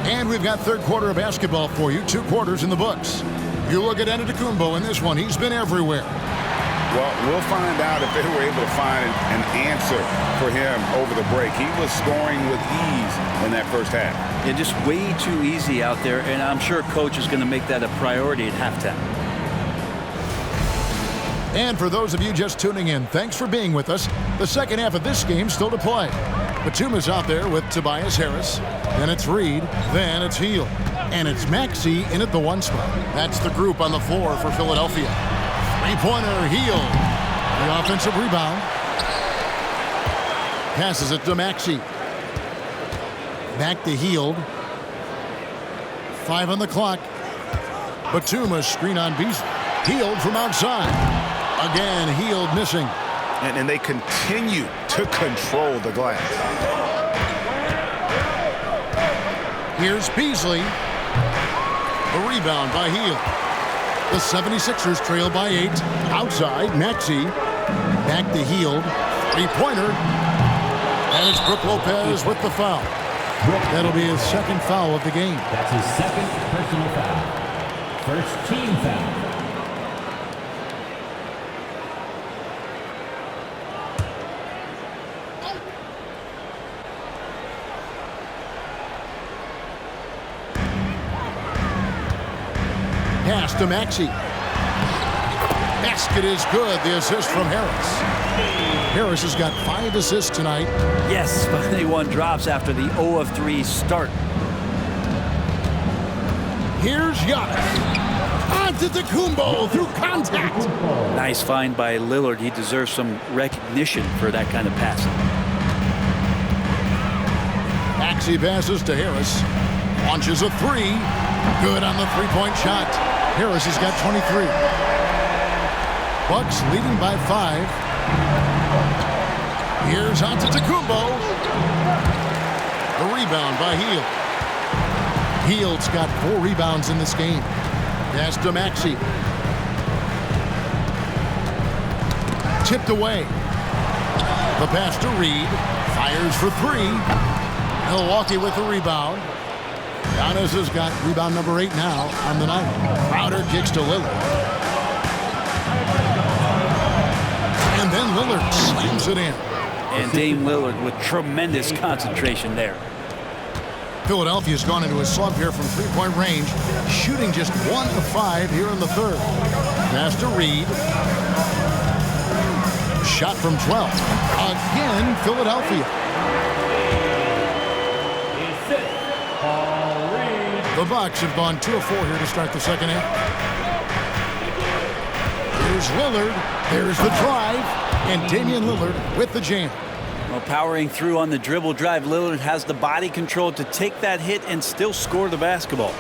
And we've got third quarter of basketball for you. 2 quarters in the books. You look at Antetokounmpo in this one. He's been everywhere. Well, we'll find out if they were able to find an answer for him over the break. He was scoring with ease in that first half. Yeah, just way too easy out there, and I'm sure Coach is going to make that a priority at halftime. And for those of you just tuning in, thanks for being with us. The second half of this game still to play. Batum is out there with Tobias Harris. Then it's Reed. Then it's Hield. And it's Maxey in at the 1 spot. That's the group on the floor for Philadelphia. Three-pointer, Hield. The offensive rebound. Passes it to Maxey. Back to Hield. 5 on the clock. Batum, a screen on Beasley. Hield from outside. Again, Hield missing. And they continue to control the glass. Here's Beasley. A rebound by Hield. The 76ers trail by 8. Outside, Maxey. Back to Hield. Three-pointer. And it's Brook Lopez with the foul. That'll be his second foul of the game. That's his second personal foul. First team foul. Pass to Maxey. Basket is good. The assist from Harris. Harris has got 5 assists tonight. Yes, finally one drops after the 0 of 3 start. Here's Giannis. Antetokounmpo through contact. Nice find by Lillard. He deserves some recognition for that kind of passing. Maxey passes to Harris. Launches a 3. Good on the three-point shot. Harris has got 23. Bucks leading by 5. Here's Antetokounmpo. The rebound by Hield. Hield's got 4 rebounds in this game. Pass to Maxey. Tipped away. The pass to Reed. Fires for 3. Milwaukee with the rebound. Giannis has got rebound number 8 now on the night. Crowder kicks to Lillard. And then Lillard slams it in. And Dame Lillard with tremendous concentration there. Philadelphia's gone into a slump here from three-point range, shooting just 1 of 5 here in the third. Pass to Reed. Shot from 12. Again, Philadelphia. The Bucks have gone 2 of 4 here to start the second half. Here's Lillard. There's the drive. And Damian Lillard with the jam. Well, powering through on the dribble drive, Lillard has the body control to take that hit and still score the basketball.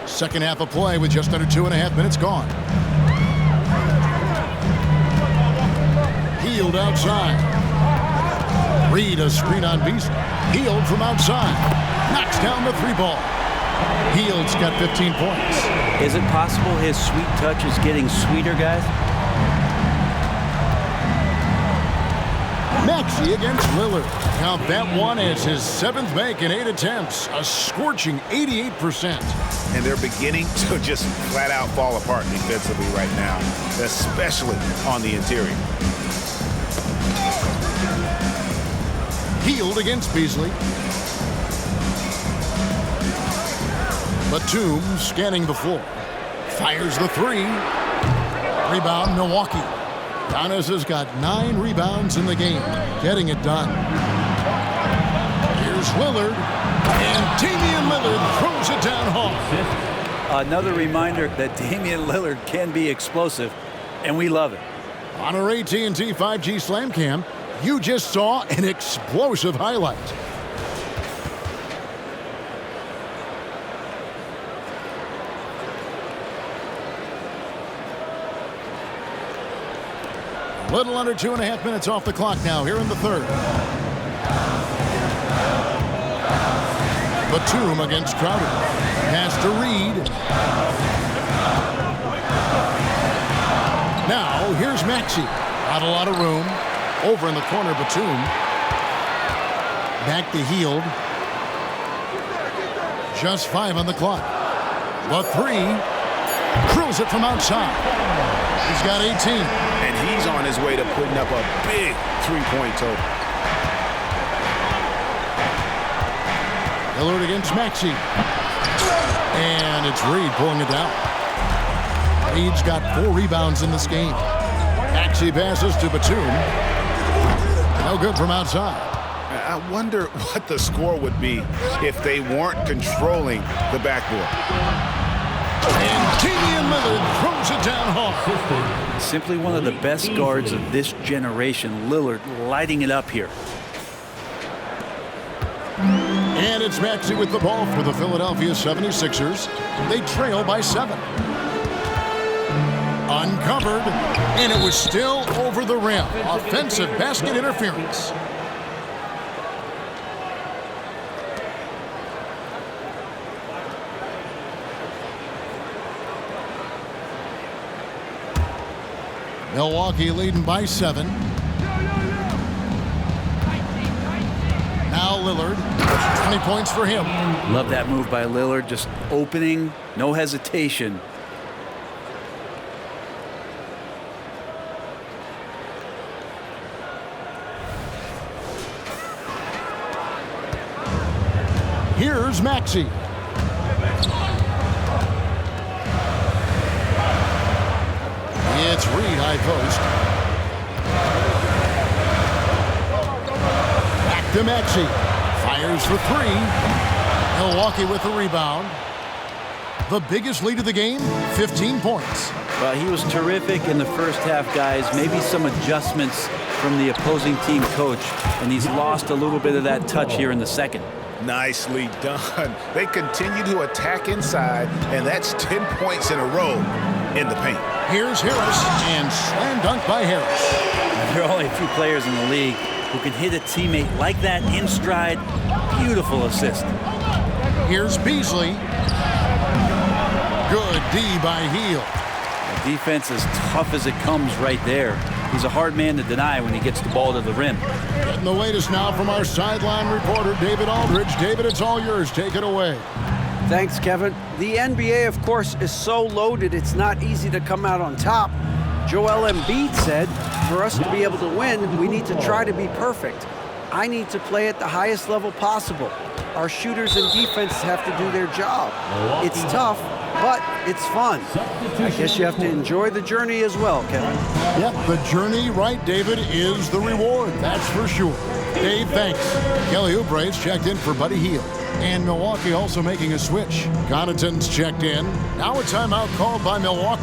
Second half of play with just under 2.5 minutes gone. Hield outside. Reed a screen on Beasley. Hield from outside. Knocks down the 3 ball. Hield's got 15 points. Is it possible his sweet touch is getting sweeter, guys? Maxey against Lillard. Count that one as his 7th make in 8 attempts. A scorching 88%. And they're beginning to just flat out fall apart defensively right now, especially on the interior. Hield against Beasley. Batum scanning the floor. Fires the 3. Rebound, Milwaukee. Giannis has got 9 rebounds in the game, getting it done. Here's Lillard, and Damian Lillard throws it down hard. Another reminder that Damian Lillard can be explosive, and we love it. On our AT&T 5G Slam Cam, you just saw an explosive highlight. Little under 2.5 minutes off the clock now here in the third. Batum against Crowder. Pass to Reed. Now here's Maxey. Not a lot of room. Over in the corner, Batum. Back to Hield. Just 5 on the clock. The 3. Drills it from outside. He's got 18. And he's on his way to putting up a big 3-point total. Lillard against Maxey. And it's Reed pulling it down. Reed's got 4 rebounds in this game. Maxey passes to Batum. No good from outside. I wonder what the score would be if they weren't controlling the backboard. And Damian Lillard throws it down hard. Simply one of the best guards of this generation. Lillard lighting it up here. And it's Maxey with the ball for the Philadelphia 76ers. They trail by 7. Uncovered, and it was still over the rim. Offensive basket interference. Milwaukee leading by 7. Now Lillard, 20 points for him. Love that move by Lillard, just opening, no hesitation. Here's Maxey. It's Reed, high post. Back to Maxey. Fires for three. Milwaukee with the rebound. The biggest lead of the game, 15 points. Well, he was terrific in the first half, guys. Maybe some adjustments from the opposing team coach, and he's lost a little bit of that touch here in the second. Nicely done. They continue to attack inside, and that's 10 points in a row in the paint. Here's Harris, and slam dunk by Harris. There are only a few players in the league who can hit a teammate like that in stride. Beautiful assist. Here's Beasley. Good D by Heel. The defense as tough as it comes right there. He's a hard man to deny when he gets the ball to the rim. Getting the latest now from our sideline reporter, David Aldridge. David, it's all yours. Take it away. Thanks, Kevin. The NBA, of course, is so loaded it's not easy to come out on top. Joel Embiid said, for us to be able to win, we need to try to be perfect. I need to play at the highest level possible. Our shooters and defense have to do their job. It's tough, but it's fun. I guess you have to enjoy the journey as well, Kevin. Yep, the journey, right, David, is the reward. That's for sure. Dave, thanks. Kelly Oubre's checked in for Buddy Hield. And Milwaukee also making a switch. Connaughton's checked in. Now a timeout called by Milwaukee.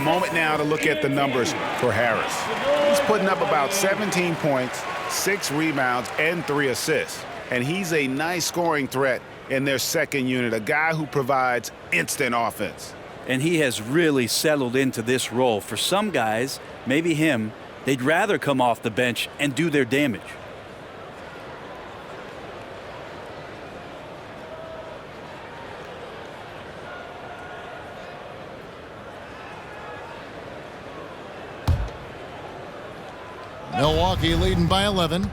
Moment now to look at the numbers for Harris. He's putting up about 17 points, 6 rebounds, and 3 assists. And he's a nice scoring threat in their second unit, a guy who provides instant offense. And he has really settled into this role. For some guys, maybe him, they'd rather come off the bench and do their damage. Milwaukee leading by 11.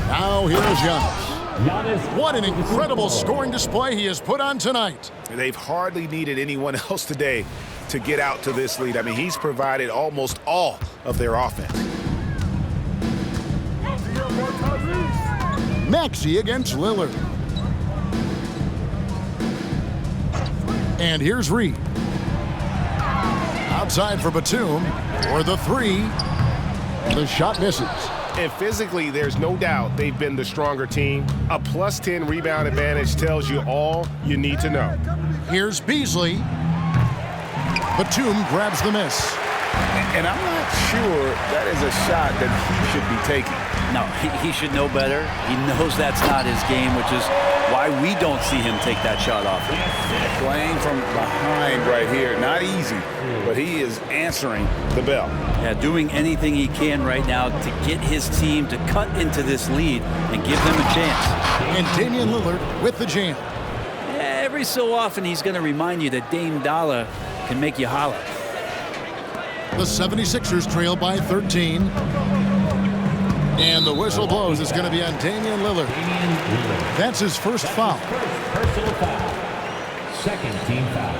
Now here's Giannis. What an incredible scoring display he has put on tonight. They've hardly needed anyone else today to get out to this lead. I mean, he's provided almost all of their offense. Maxey against Lillard. And here's Reed. Outside for Batum, or the three. The shot misses. And physically, there's no doubt they've been the stronger team. A plus 10 rebound advantage tells you all you need to know. Here's Beasley. Batum grabs the miss. And I'm not sure that is a shot that he should be taking. No, he should know better. He knows that's not his game, which is why we don't see him take that shot off. Playing from behind right here. Not easy, but he is answering the bell. Yeah, doing anything he can right now to get his team to cut into this lead and give them a chance. And Damian Lillard with the jam. Yeah, every so often he's going to remind you that Dame Dollar can make you holler. The 76ers trail by 13. And the whistle blows. It's going to be on Damian Lillard. That's his first foul. Personal foul. Second team foul.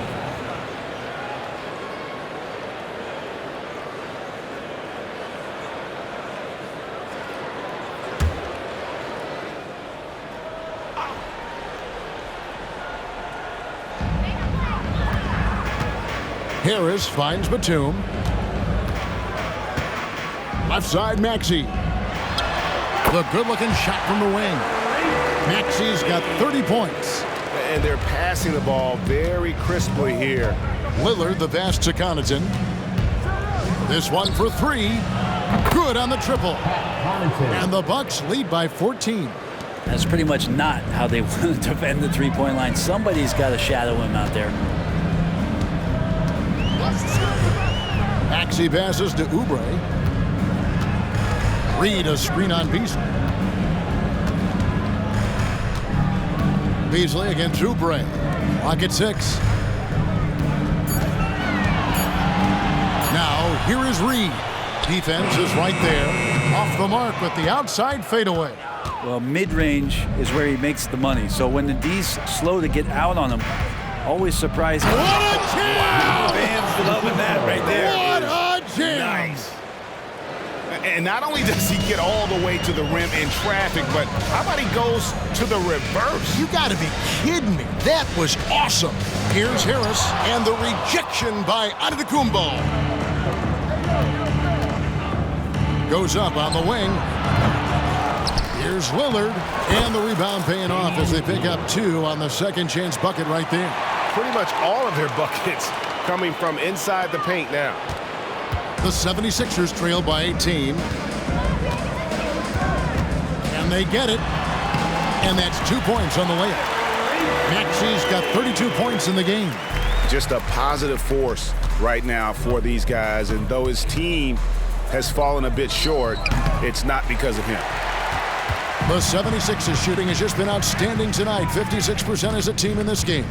Harris finds Batum. Left side, Maxey. The good-looking shot from the wing. Maxey's got 30 points. And they're passing the ball very crisply here. Lillard, the vast to Connaughton. This one for three. Good on the triple. And the Bucks lead by 14. That's pretty much not how they want to defend the three-point line. Somebody's got to shadow him out there. Maxey passes to Oubre. Reed a screen on Beasley. Beasley against Oubre. Clock at 6. Now here is Reed. Defense is right there. Off the mark with the outside fadeaway. Well, mid-range is where he makes the money. So when the D's slow to get out on him, always surprising. What a jam! Wow, fans loving that right there. What a jam! Nice. And not only does he get all the way to the rim in traffic, but how about he goes to the reverse? You got to be kidding me. That was awesome. Here's Harris and the rejection by Antetokounmpo. Goes up on the wing. Here's Lillard, and the rebound paying off as they pick up 2 on the second chance bucket right there. Pretty much all of their buckets coming from inside the paint now. The 76ers trail by 18. And they get it. And that's 2 points on the layup. Maxey's got 32 points in the game. Just a positive force right now for these guys. And though his team has fallen a bit short, it's not because of him. The 76ers shooting has just been outstanding tonight. 56% as a team in this game.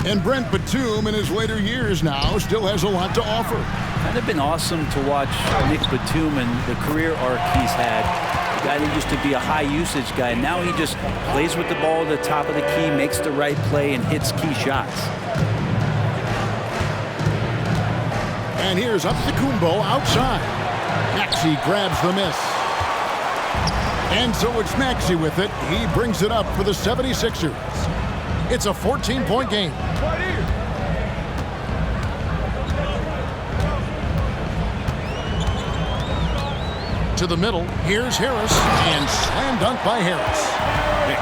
And Brent Batum in his later years now still has a lot to offer. Kind of been awesome to watch Nick Batum and the career arc he's had. A guy that used to be a high usage guy. Now he just plays with the ball at the top of the key, makes the right play, and hits key shots. And here's Antetokounmpo outside. Maxey grabs the miss. And so it's Maxey with it. He brings it up for the 76ers. It's a 14-point game. To the middle, here's Harris, and slam dunk by Harris.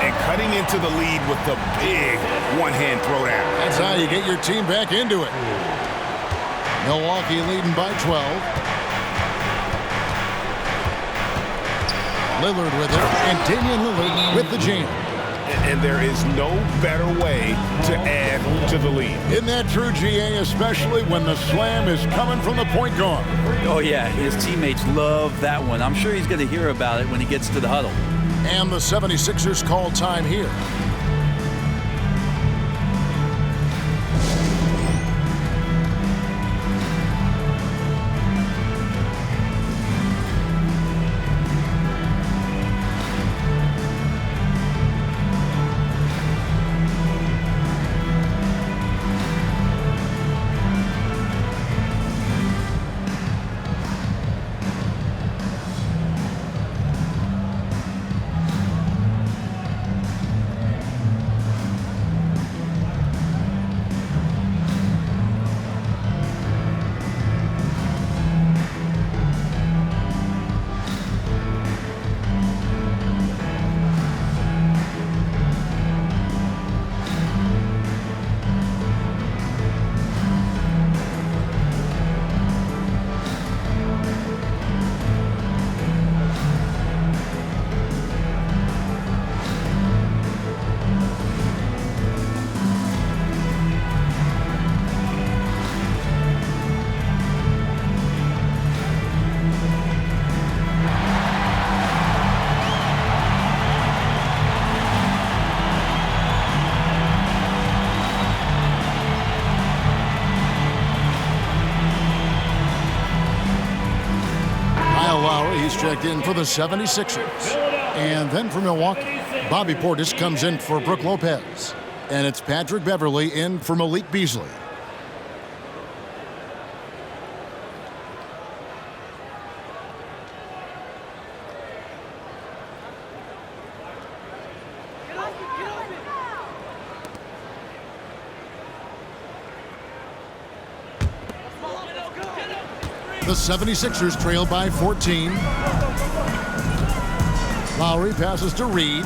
And cutting into the lead with the big one-hand throwdown. That's how you get your team back into it. Milwaukee leading by 12. Lillard with it, and Damian Lillard with the jam. And there is no better way to add to the lead. Isn't that true, GA, especially when the slam is coming from the point guard? Oh, yeah, his teammates love that one. I'm sure he's going to hear about it when he gets to the huddle. And the 76ers call time here. has checked in for the 76ers. And then for Milwaukee, Bobby Portis comes in for Brook Lopez. And it's Patrick Beverley in for Malik Beasley. The 76ers trail by 14. Lowry passes to Reed.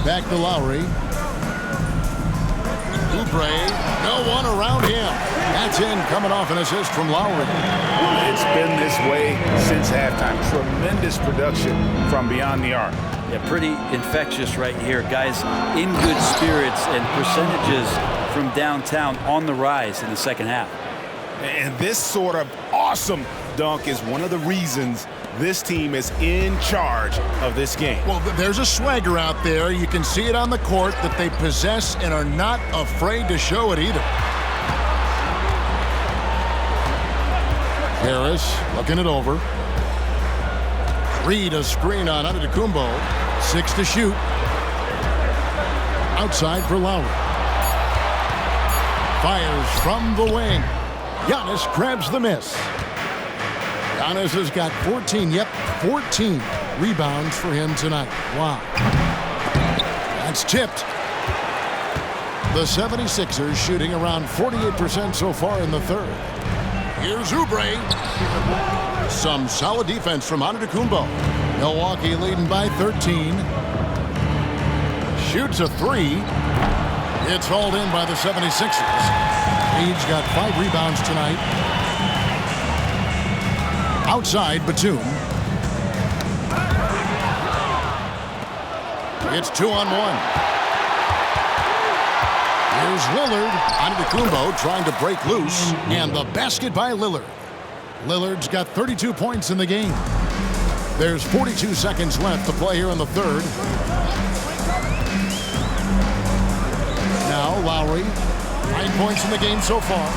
Back to Lowry. Oubre, no one around him. That's in, coming off an assist from Lowry. It's been this way since halftime. Tremendous production from beyond the arc. Yeah, pretty infectious right here. Guys in good spirits and percentages from downtown on the rise in the second half. And this sort of awesome dunk is one of the reasons this team is in charge of this game. Well, there's a swagger out there. You can see it on the court that they possess and are not afraid to show it either. Harris looking it over. Reed a screen on Antetokounmpo. 6 to shoot. Outside for Lowry. Fires from the wing. Giannis grabs the miss. Giannis has got 14 rebounds for him tonight. Wow. That's tipped. The 76ers shooting around 48% so far in the third. Here's Oubre. Some solid defense from Antetokounmpo. Milwaukee leading by 13. Shoots a 3. It's hauled in by the 76ers. Reed's got 5 rebounds tonight. Outside, Batum. It's 2-on-1. Here's Lillard. Antetokounmpo trying to break loose. And the basket by Lillard. Lillard's got 32 points in the game. There's 42 seconds left to play here in the third. Now Lowry. 9 points in the game so far.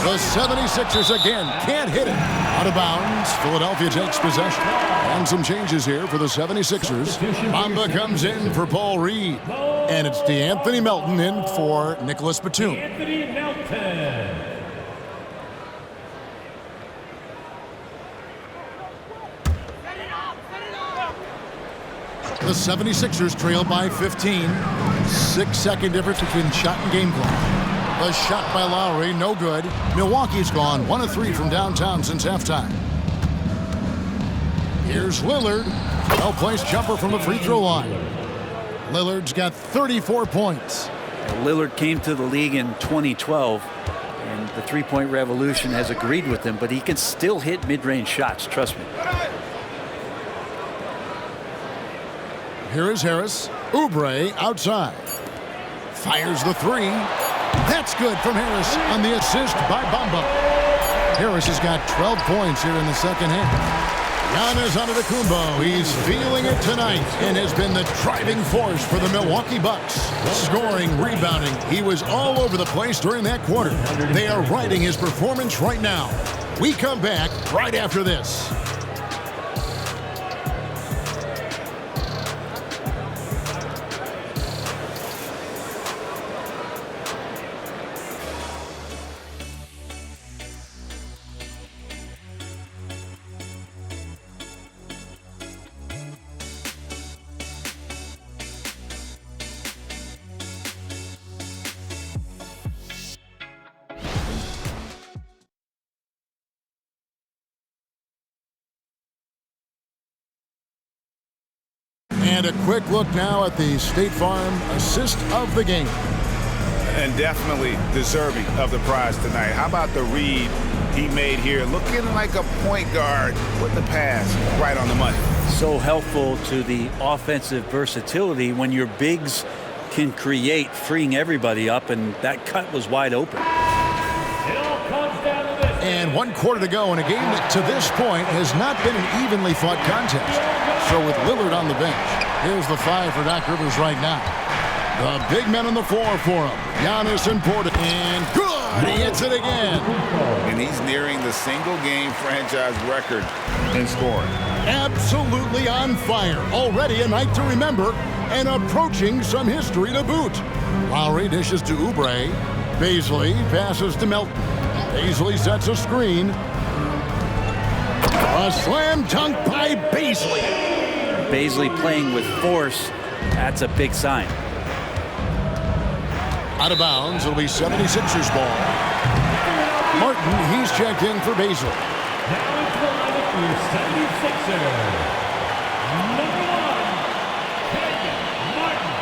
The 76ers again can't hit it. Out of bounds. Philadelphia takes possession. And some changes here for the 76ers. Mamba comes in for Paul Reed. And it's DeAnthony Melton in for Nicholas Batum. Anthony Melton. The 76ers trail by 15. 6-second difference between shot and game clock. The shot by Lowry, no good. Milwaukee's gone 1 of 3 from downtown since halftime. Here's Lillard. Well-placed jumper from the free throw line. Lillard's got 34 points. Lillard came to the league in 2012, and the three-point revolution has agreed with him, but he can still hit mid-range shots, trust me. Here is Harris. Oubre outside. Fires the 3. That's good from Harris on the assist by Bamba. Harris has got 12 points here in the second half. Giannis Antetokounmpo, he's feeling it tonight and has been the driving force for the Milwaukee Bucks. Scoring, rebounding, he was all over the place during that quarter. They are riding his performance right now. We come back right after this. And a quick look now at the State Farm assist of the game. And definitely deserving of the prize tonight. How about the read he made here? Looking like a point guard with the pass right on the money. So helpful to the offensive versatility when your bigs can create, freeing everybody up, and that cut was wide open. And 1 quarter to go in a game that to this point has not been an evenly fought contest. So with Lillard on the bench, here's the 5 for Doc Rivers right now. The big men on the floor for him. Giannis and Portis. And good! And he hits it again. And he's nearing the single-game franchise record in scoring. Absolutely on fire. Already a night to remember and approaching some history to boot. Lowry dishes to Oubre. Bazley passes to Melton. Bazley sets a screen. A slam dunk by Bazley. Bazley playing with force. That's a big sign. Out of bounds, it'll be 76ers ball. Martin, he's checked in for Bazley. Now into the lineup for your 76ers. Number 1, Kenyon Martin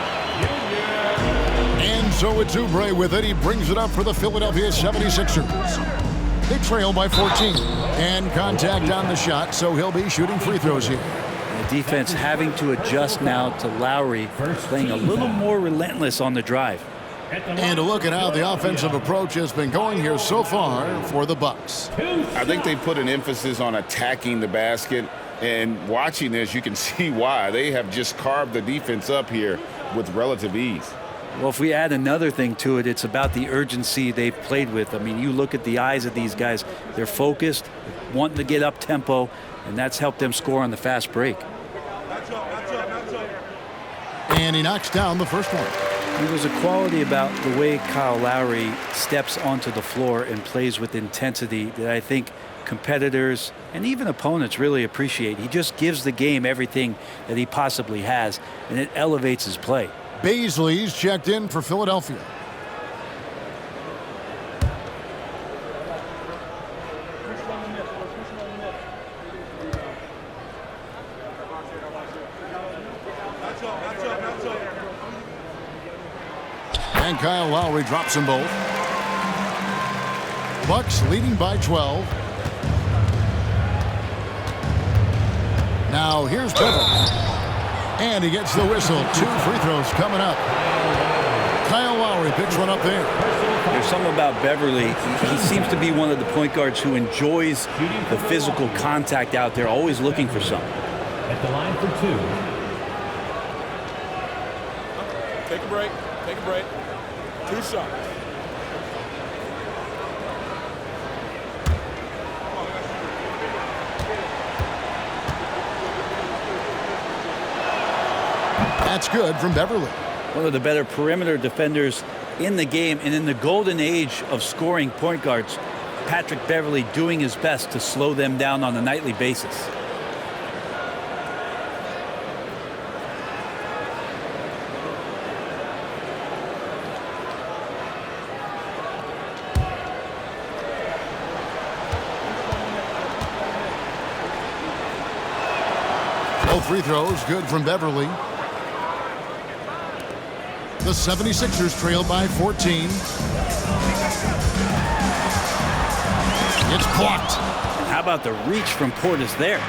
Jr. And so it's Oubre with it. He brings it up for the Philadelphia 76ers. They trail by 14. And contact on the shot, so he'll be shooting free throws here. The defense having to adjust now to Lowry, playing a little more relentless on the drive. And a look at how the offensive approach has been going here so far for the Bucks. I think they put an emphasis on attacking the basket, and watching this, you can see why. They have just carved the defense up here with relative ease. Well, if we add another thing to it, it's about the urgency they've played with. I mean, you look at the eyes of these guys. They're focused, wanting to get up tempo, and that's helped them score on the fast break. And he knocks down the first one. There's a quality about the way Kyle Lowry steps onto the floor and plays with intensity that I think competitors and even opponents really appreciate. He just gives the game everything that he possibly has, and it elevates his play. Bazley's checked in for Philadelphia. And Kyle Lowry drops them both. Bucks leading by 12. Now here's Beverly. And he gets the whistle. 2 free throws coming up. Kyle Lowry picks one up there. There's something about Beverly. He seems to be one of the point guards who enjoys the physical contact out there, always looking for something. At the line for 2. Take a break. Take a break. 2 shots. That's good from Beverly. One of the better perimeter defenders in the game, and in the golden age of scoring point guards, Patrick Beverly doing his best to slow them down on a nightly basis. Both free throws good from Beverly. The 76ers trail by 14. It's blocked. How about the reach from Portis there?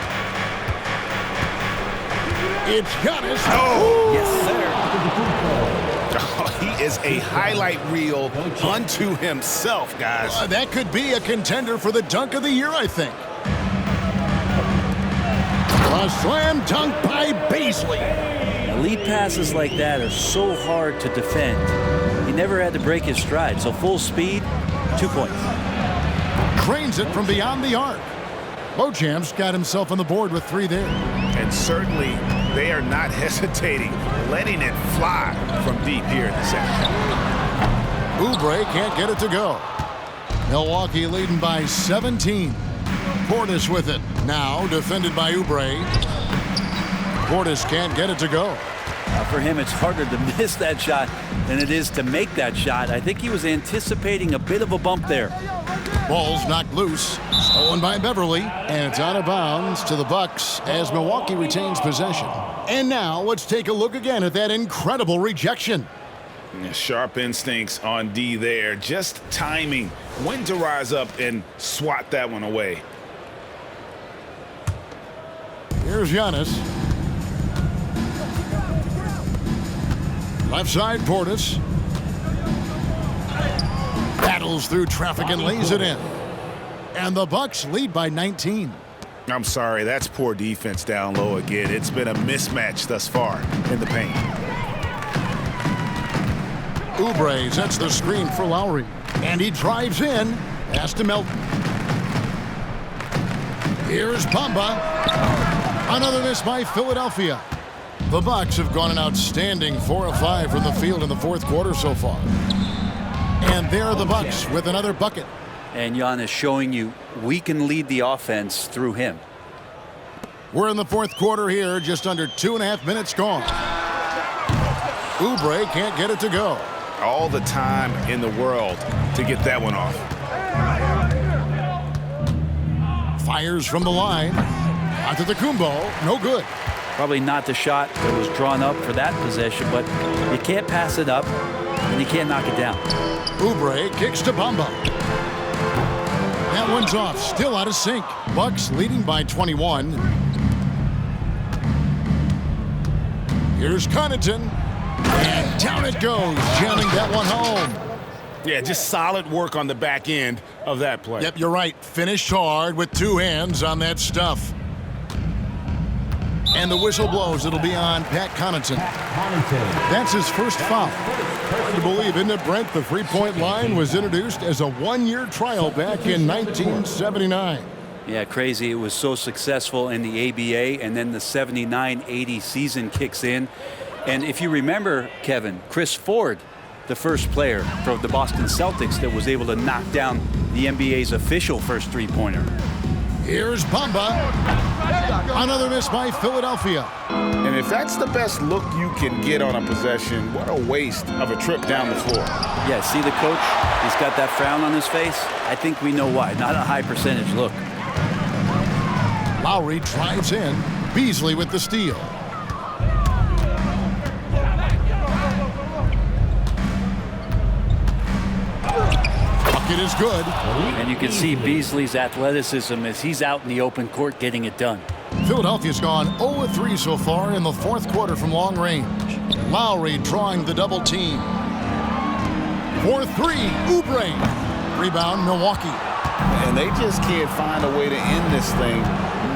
It's Giannis. Oh! Yes, sir. Oh, he is a highlight reel unto himself, guys. That could be a contender for the dunk of the year, I think. A slam dunk by Bazley. Lead passes like that are so hard to defend. He never had to break his stride, so full speed, 2 points. Cranes it from beyond the arc. Bojamp's got himself on the board with 3 there. And certainly, they are not hesitating, letting it fly from deep here in the second. Oubre can't get it to go. Milwaukee leading by 17. Portis with it. Now defended by Oubre. Portis can't get it to go. For him, it's harder to miss that shot than it is to make that shot. I think he was anticipating a bit of a bump there. Ball's knocked loose. Stolen by Beverly. And it's out of bounds to the Bucks as Milwaukee retains possession. And now let's take a look again at that incredible rejection. Sharp instincts on D there. Just timing when to rise up and swat that one away. Here's Giannis. Left side, Portis. Battles through traffic and lays it in. And the Bucks lead by 19. I'm sorry, that's poor defense down low again. It's been a mismatch thus far in the paint. Oubre sets the screen for Lowry. And he drives in. Pass to Melton. Here's Bamba. Another miss by Philadelphia. The Bucks have gone an outstanding 4 of 5 from the field in the fourth quarter so far. And there are the Bucks with another bucket. And Giannis showing you we can lead the offense through him. We're in the fourth quarter here, just under 2.5 minutes gone. Oubre can't get it to go. All the time in the world to get that one off. Fires from the line. Antetokounmpo, no good. Probably not the shot that was drawn up for that possession, but you can't pass it up and you can't knock it down. Oubre kicks to Bamba. That one's off, still out of sync. Bucks leading by 21. Here's Connaughton. And down it goes, jamming that one home. Yeah, just solid work on the back end of that play. Yep, you're right. Finished hard with 2 hands on that stuff. And the whistle blows. It'll be on Pat Connaughton. That's his first foul. Hard to believe, isn't it, Brent? The three-point line was introduced as a 1-year trial back in 1979. Yeah, crazy. It was so successful in the ABA, and then the 79-80 season kicks in. And if you remember, Kevin, Chris Ford, the first player from the Boston Celtics that was able to knock down the NBA's official first three-pointer. Here's Bamba. Another miss by Philadelphia. And if that's the best look you can get on a possession, what a waste of a trip down the floor. Yeah, see the coach? He's got that frown on his face. I think we know why. Not a high percentage look. Lowry drives in. Beasley with the steal. Bucket is good. And you can see Beasley's athleticism as he's out in the open court getting it done. Philadelphia's gone 0-3 so far in the fourth quarter from long range. Lowry drawing the double team. For 3, Oubre. Rebound, Milwaukee. And they just can't find a way to end this thing.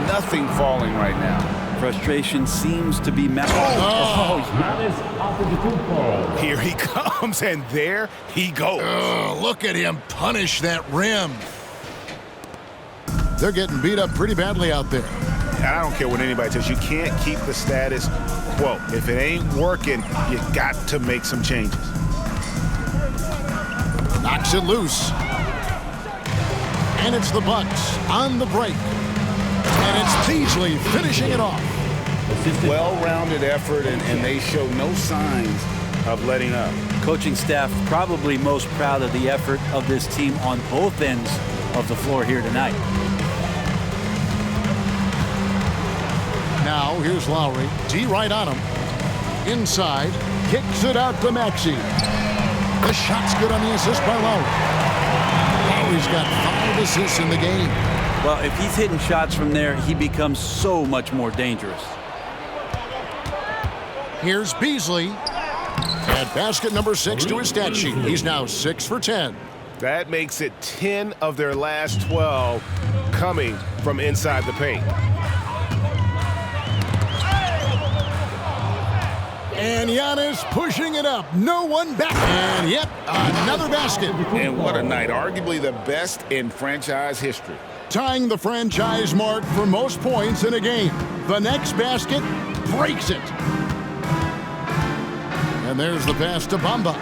Nothing falling right now. Frustration seems to be met. Here he comes, and there he goes. Look at him punish that rim. They're getting beat up pretty badly out there. And I don't care what anybody says. You can't keep the status quo. If it ain't working, you got to make some changes. Knocks it loose. And it's the Bucks on the break. And it's Beasley finishing it off. Well-rounded effort, and they show no signs of letting up. Coaching staff probably most proud of the effort of this team on both ends of the floor here tonight. Now here's Lowry. D right on him. Inside. Kicks it out to Maxey. The shot's good on the assist by Lowry. Lowry's got 5 assists in the game. Well, if he's hitting shots from there, he becomes so much more dangerous. Here's Beasley. Add basket number 6 to his stat sheet. He's now 6 for 10. That makes it 10 of their last 12 coming from inside the paint. And Giannis pushing it up. No one back. And yet another basket. And what a night. Arguably the best in franchise history. Tying the franchise mark for most points in a game. The next basket breaks it. And there's the pass to Bamba.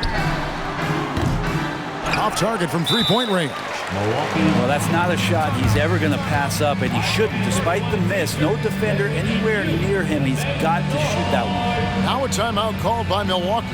Off target from three-point range. Well, that's not a shot he's ever going to pass up, and he shouldn't. Despite the miss, no defender anywhere near him. He's got to shoot that one. Now a timeout called by Milwaukee.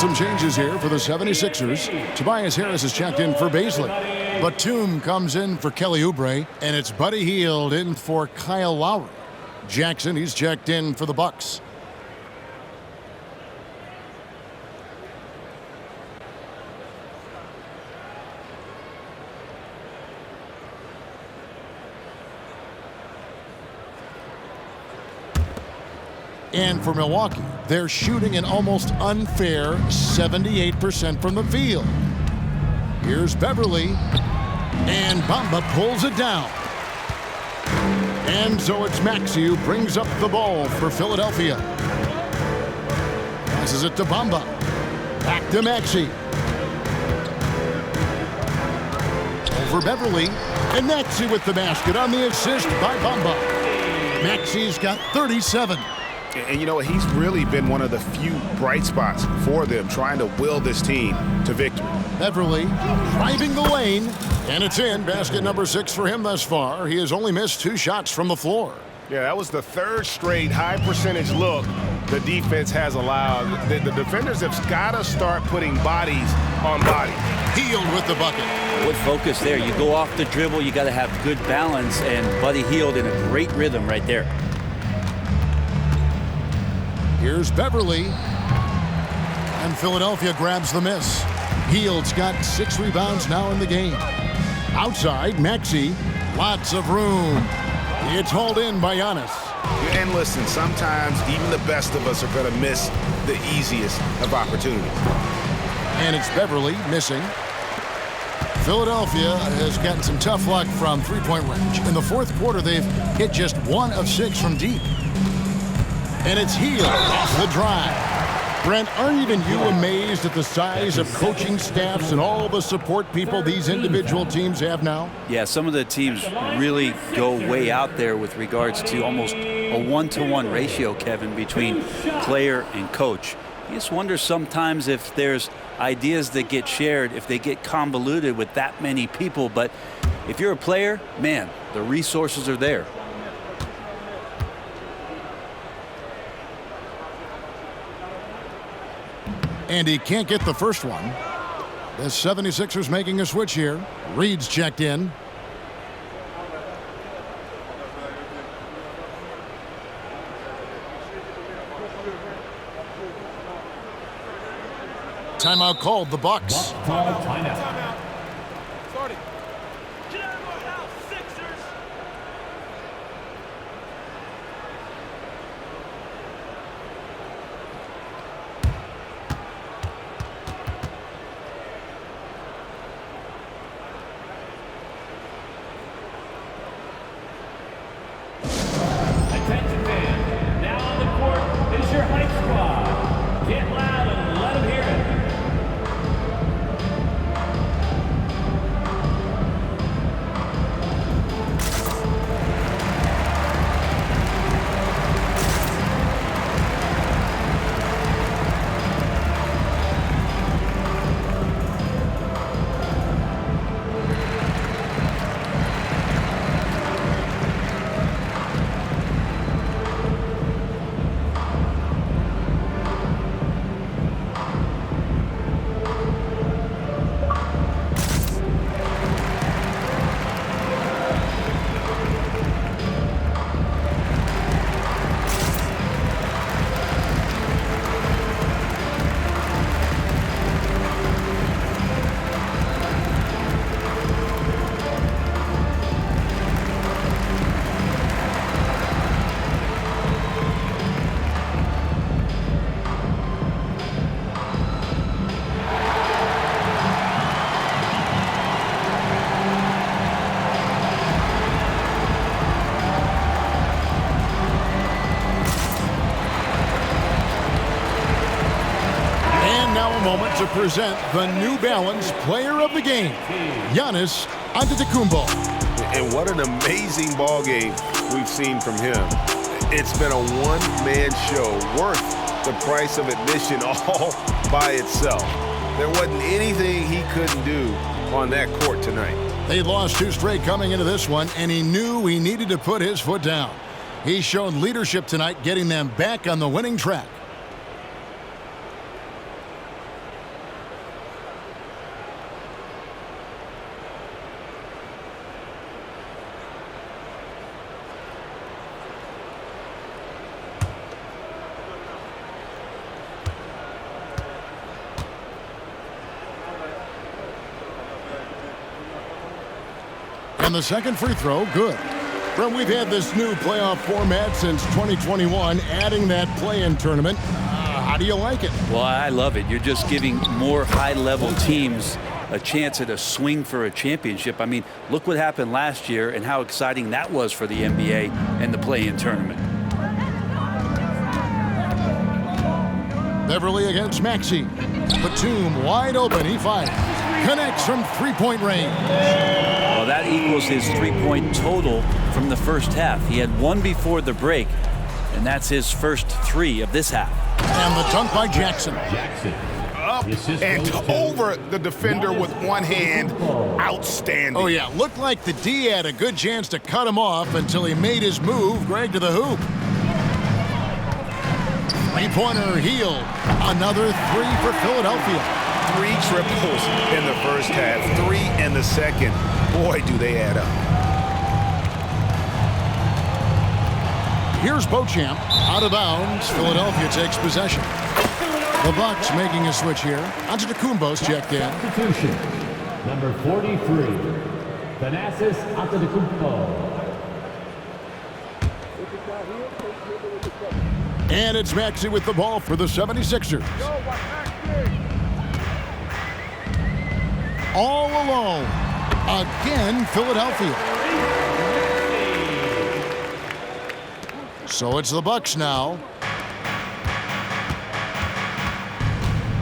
some changes here for the 76ers. Tobias Harris is checked in for Baisley. Batum comes in for Kelly Oubre, and it's Buddy Hield in for Kyle Lowry. Jackson, he's checked in for the Bucks. And for Milwaukee, they're shooting an almost unfair 78% from the field. Here's Beverly, and Bamba pulls it down. And so it's Maxey who brings up the ball for Philadelphia. Passes it to Bamba. Back to Maxey. Over Beverly, and Maxey with the basket on the assist by Bamba. Maxey's got 37. And you know, he's really been one of the few bright spots for them, trying to will this team to victory. Beverly driving the lane, and it's in. Basket number 6 for him thus far. He has only missed 2 shots from the floor. Yeah, that was the third straight high percentage look the defense has allowed. The defenders have got to start putting bodies on bodies. Hield with the bucket. Good focus there. You go off the dribble, you got to have good balance, and Buddy Hield in a great rhythm right there. Here's Beverly, and Philadelphia grabs the miss. Hield's got 6 rebounds now in the game. Outside, Maxey, lots of room. It's hauled in by Giannis. And listen, sometimes even the best of us are going to miss the easiest of opportunities. And it's Beverly missing. Philadelphia has gotten some tough luck from three-point range. In the fourth quarter, they've hit just 1 of 6 from deep. And it's Hield off the drive. Brent, aren't even you amazed at the size of coaching staffs and all the support people these individual teams have now? Yeah, some of the teams really go way out there with regards to almost a 1-to-1 ratio, Kevin, between player and coach. You just wonder sometimes if there's ideas that get shared, if they get convoluted with that many people. But if you're a player, man, the resources are there. And he can't get the first one. The 76ers making a switch here. Reed's checked in. Timeout called, the Bucks. Timeout. Starting. Get out of our house, Sixers! Attention fans, now on the court is your hype squad. Get loud and let them hear it. To present the New Balance Player of the Game, Giannis Antetokounmpo. And what an amazing ball game we've seen from him. It's been a one-man show worth the price of admission all by itself. There wasn't anything he couldn't do on that court tonight. They lost 2 straight coming into this one, and he knew he needed to put his foot down. He showed leadership tonight, getting them back on the winning track. And the second free throw, good. Well, we've had this new playoff format since 2021, adding that play-in tournament. How do you like it? Well, I love it. You're just giving more high-level teams a chance at a swing for a championship. I mean, look what happened last year and how exciting that was for the NBA and the play-in tournament. Beverly against Maxey. Batum wide open. He fires. Connects from three-point range. Well, that equals his three-point total from the first half. He had one before the break, and that's his first three of this half. And the dunk by Jackson. Up and over the defender with one hand. Outstanding. Oh, yeah. Looked like the D had a good chance to cut him off until he made his move. Greg to the hoop. Three-pointer Heel. Another three for Philadelphia. 3 triples in the first half, 3 in the second. Boy, do they add up. Here's Beauchamp. Out of bounds. Philadelphia takes possession. The Bucks making a switch here. Antetokounmpo's checked in. Substitution. Number 43, Giannis Antetokounmpo. And it's Maxey with the ball for the 76ers. All alone. Again, Philadelphia. So it's the Bucks now.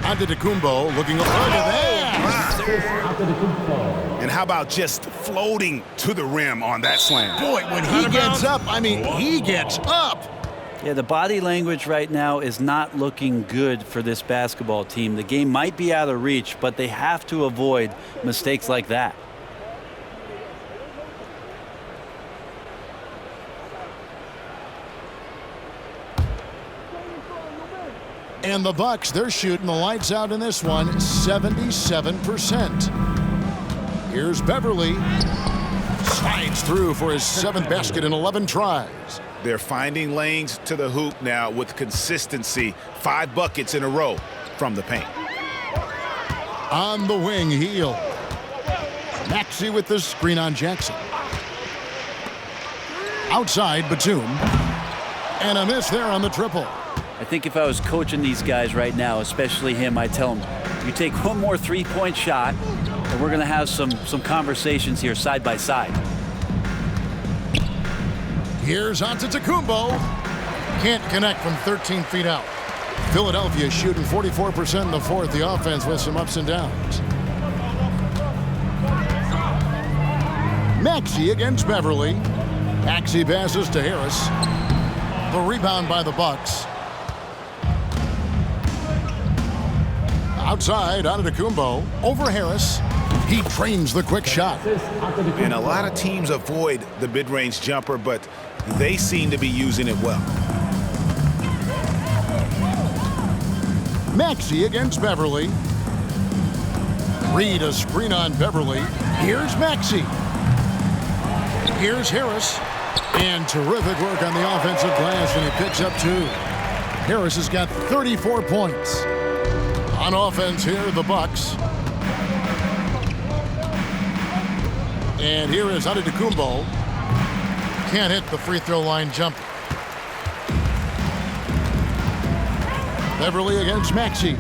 Antetokounmpo looking over that. And how about just floating to the rim on that slam? Boy, when he gets up, I mean, he gets up. Yeah, the body language right now is not looking good for this basketball team. The game might be out of reach, but they have to avoid mistakes like that. And the Bucks, they're shooting the lights out in this one, 77%. Here's Beverly. Slides through for his 7th basket in 11 tries. They're finding lanes to the hoop now with consistency. 5 buckets in a row from the paint. On the wing, Heel. Maxey with the screen on Jackson. Outside, Batum. And a miss there on the triple. I think if I was coaching these guys right now, especially him, I'd tell him, you take one more three-point shot, and we're going to have some conversations here side by side. Here's Antetokounmpo. Can't connect from 13 feet out. Philadelphia shooting 44% in the fourth. The offense with some ups and downs. Maxey against Beverly. Maxey passes to Harris. The rebound by the Bucks. Outside, Antetokounmpo over Harris. He trains the quick shot. And a lot of teams avoid the mid-range jumper, but they seem to be using it well. Maxey against Beverly. Reed a screen on Beverly. Here's Maxey. Here's Harris. And terrific work on the offensive glass, and he picks up 2. Harris has got 34 points. On offense here, the Bucks. And here is Antetokounmpo. Can't hit the free throw line jumper. Beverly against Maxey.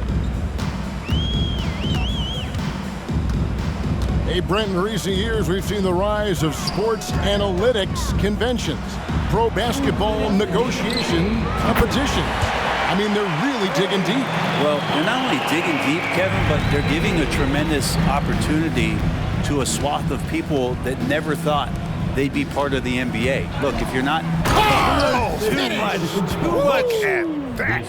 Hey, Brent, in recent years, we've seen the rise of sports analytics conventions, pro basketball negotiation competitions. I mean, they're really digging deep. Well, they're not only digging deep, Kevin, but they're giving a tremendous opportunity to a swath of people that never thought they'd be part of the NBA. Look, if you're not... Oh, look at that.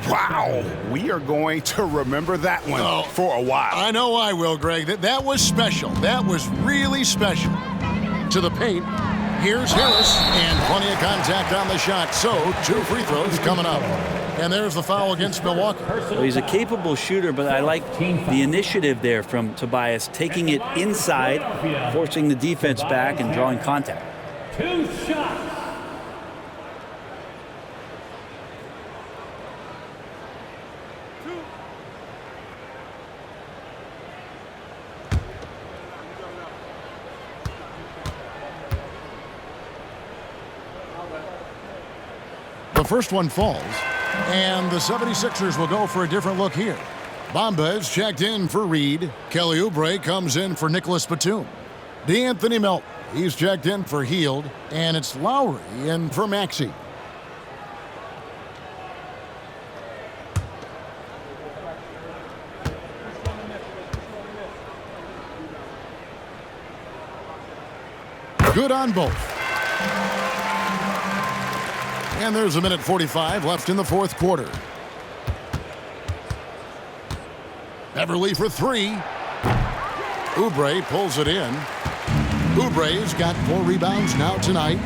Wow. We are going to remember that one for a while. I know I will, Greg. That was special. That was really special. To the paint. Here's Harris, and plenty of contact on the shot. So, 2 free throws coming up. And there's the foul against Milwaukee. Well, he's a capable shooter, but I like the initiative there from Tobias, taking it inside, forcing the defense back, and drawing contact. 2 shots. first one falls, and the 76ers will go for a different look here. Bamba is checked in for Reed. Kelly Oubre comes in for Nicholas Batum. DeAnthony Melton, he's checked in for Hield, and it's Lowry in for Maxey. Good on both. And there's a minute 45 left in the fourth quarter. Beverly for three. Oubre pulls it in. Oubre's got 4 rebounds now tonight.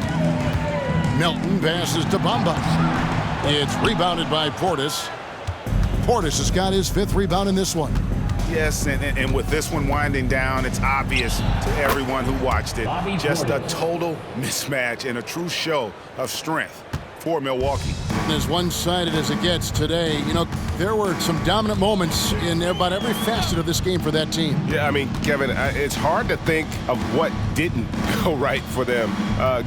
Melton passes to Bamba. It's rebounded by Portis. Portis has got his 5th rebound in this one. Yes, and with this one winding down, it's obvious to everyone who watched it. Just a total mismatch and a true show of strength for Milwaukee. As one-sided as it gets today, you know, there were some dominant moments in about every facet of this game for that team. Yeah, I mean, Kevin, it's hard to think of what didn't go right for them.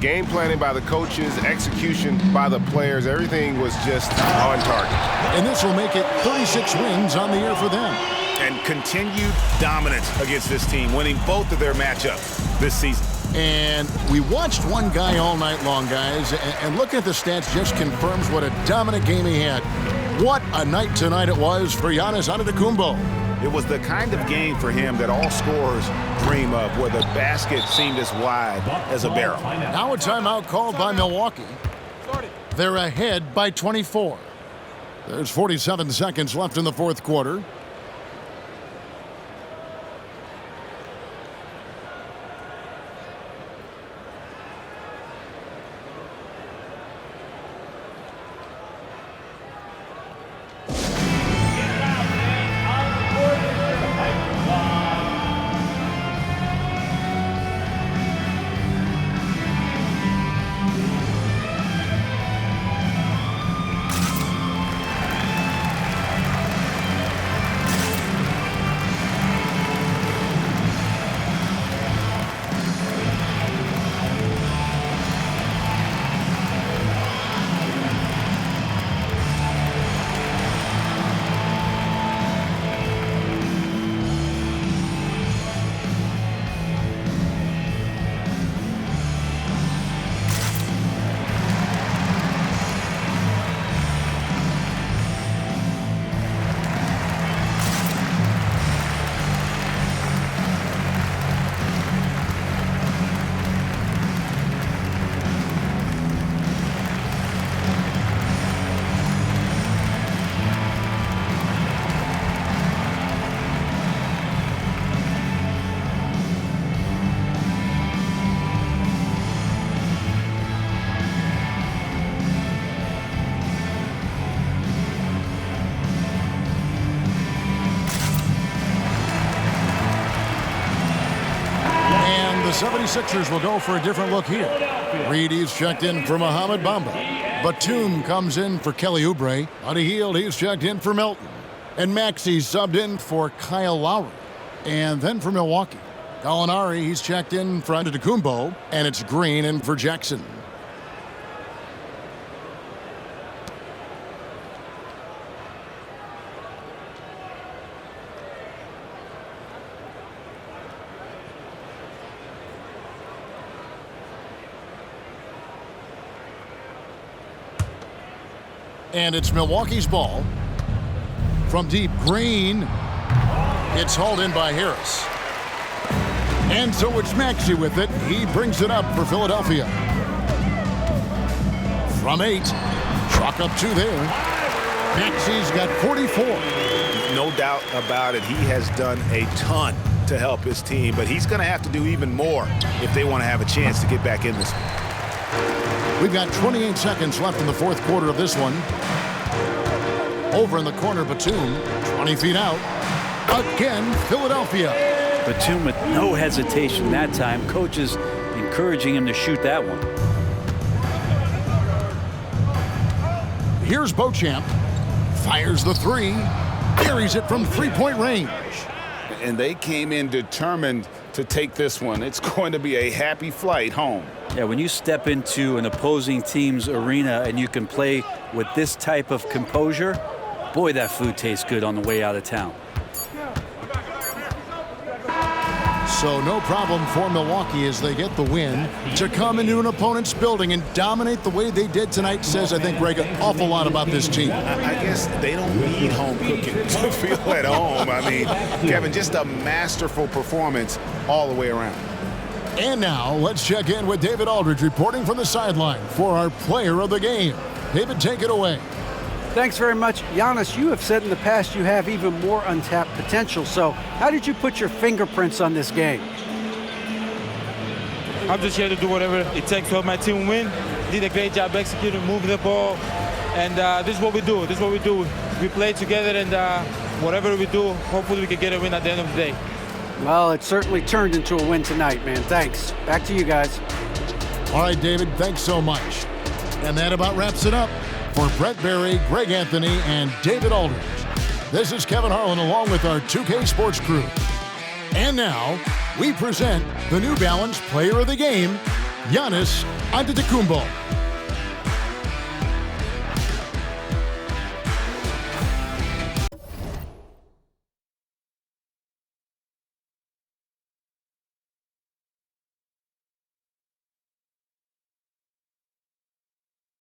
Game planning by the coaches, execution by the players, everything was just on target. And this will make it 36 wins on the year for them. And continued dominance against this team, winning both of their matchups this season. And we watched one guy all night long, guys, and looking at the stats just confirms what a dominant game he had. What a night tonight it was for Giannis Antetokounmpo. It was the kind of game for him that all scorers dream of, where the basket seemed as wide as a barrel. Now a timeout called by Milwaukee. They're ahead by 24. There's 47 seconds left in the fourth quarter. The 76ers will go for a different look here. Reedy's checked in for Mohamed Bamba. Batum comes in for Kelly Oubre. On a Hield, he's checked in for Melton. And Maxey's subbed in for Kyle Lowry. And then for Milwaukee, Gallinari, he's checked in for Antetokounmpo. And it's Green in for Jackson. And it's Milwaukee's ball. From deep, Green. It's hauled in by Harris. And so it's Maxey with it. He brings it up for Philadelphia. From 8. Chalk up 2 there. Maxey's got 44. No doubt about it. He has done a ton to help his team, but he's going to have to do even more if they want to have a chance to get back in this. We've got 28 seconds left in the fourth quarter of this one. Over in the corner, Batum, 20 feet out. Again, Philadelphia. Batum with no hesitation that time. Coaches encouraging him to shoot that one. Here's Beauchamp. Fires the 3. Carries it from 3-point range. And they came in determined to take this one. It's going to be a happy flight home. Yeah, when you step into an opposing team's arena and you can play with this type of composure, boy, that food tastes good on the way out of town. So no problem for Milwaukee as they get the win. To come into an opponent's building and dominate the way they did tonight says, I think, Greg, an awful lot about this team. I guess they don't need home cooking to feel at home. I mean, Kevin, just a masterful performance all the way around. And now let's check in with David Aldridge reporting from the sideline for our player of the game. David, take it away. Thanks very much. Giannis, you have said in the past you have even more untapped potential. So how did you put your fingerprints on this game? I'm just here to do whatever it takes to help my team win. Did a great job executing, moving the ball. And this is what we do. This is what we do. We play together, and whatever we do, hopefully we can get a win at the end of the day. Well, it certainly turned into a win tonight, man. Thanks. Back to you guys. All right, David, thanks so much. And that about wraps it up. For Brett Berry, Greg Anthony, and David Aldridge, this is Kevin Harlan along with our 2K Sports crew. And now, we present the New Balance Player of the Game, Giannis Antetokounmpo.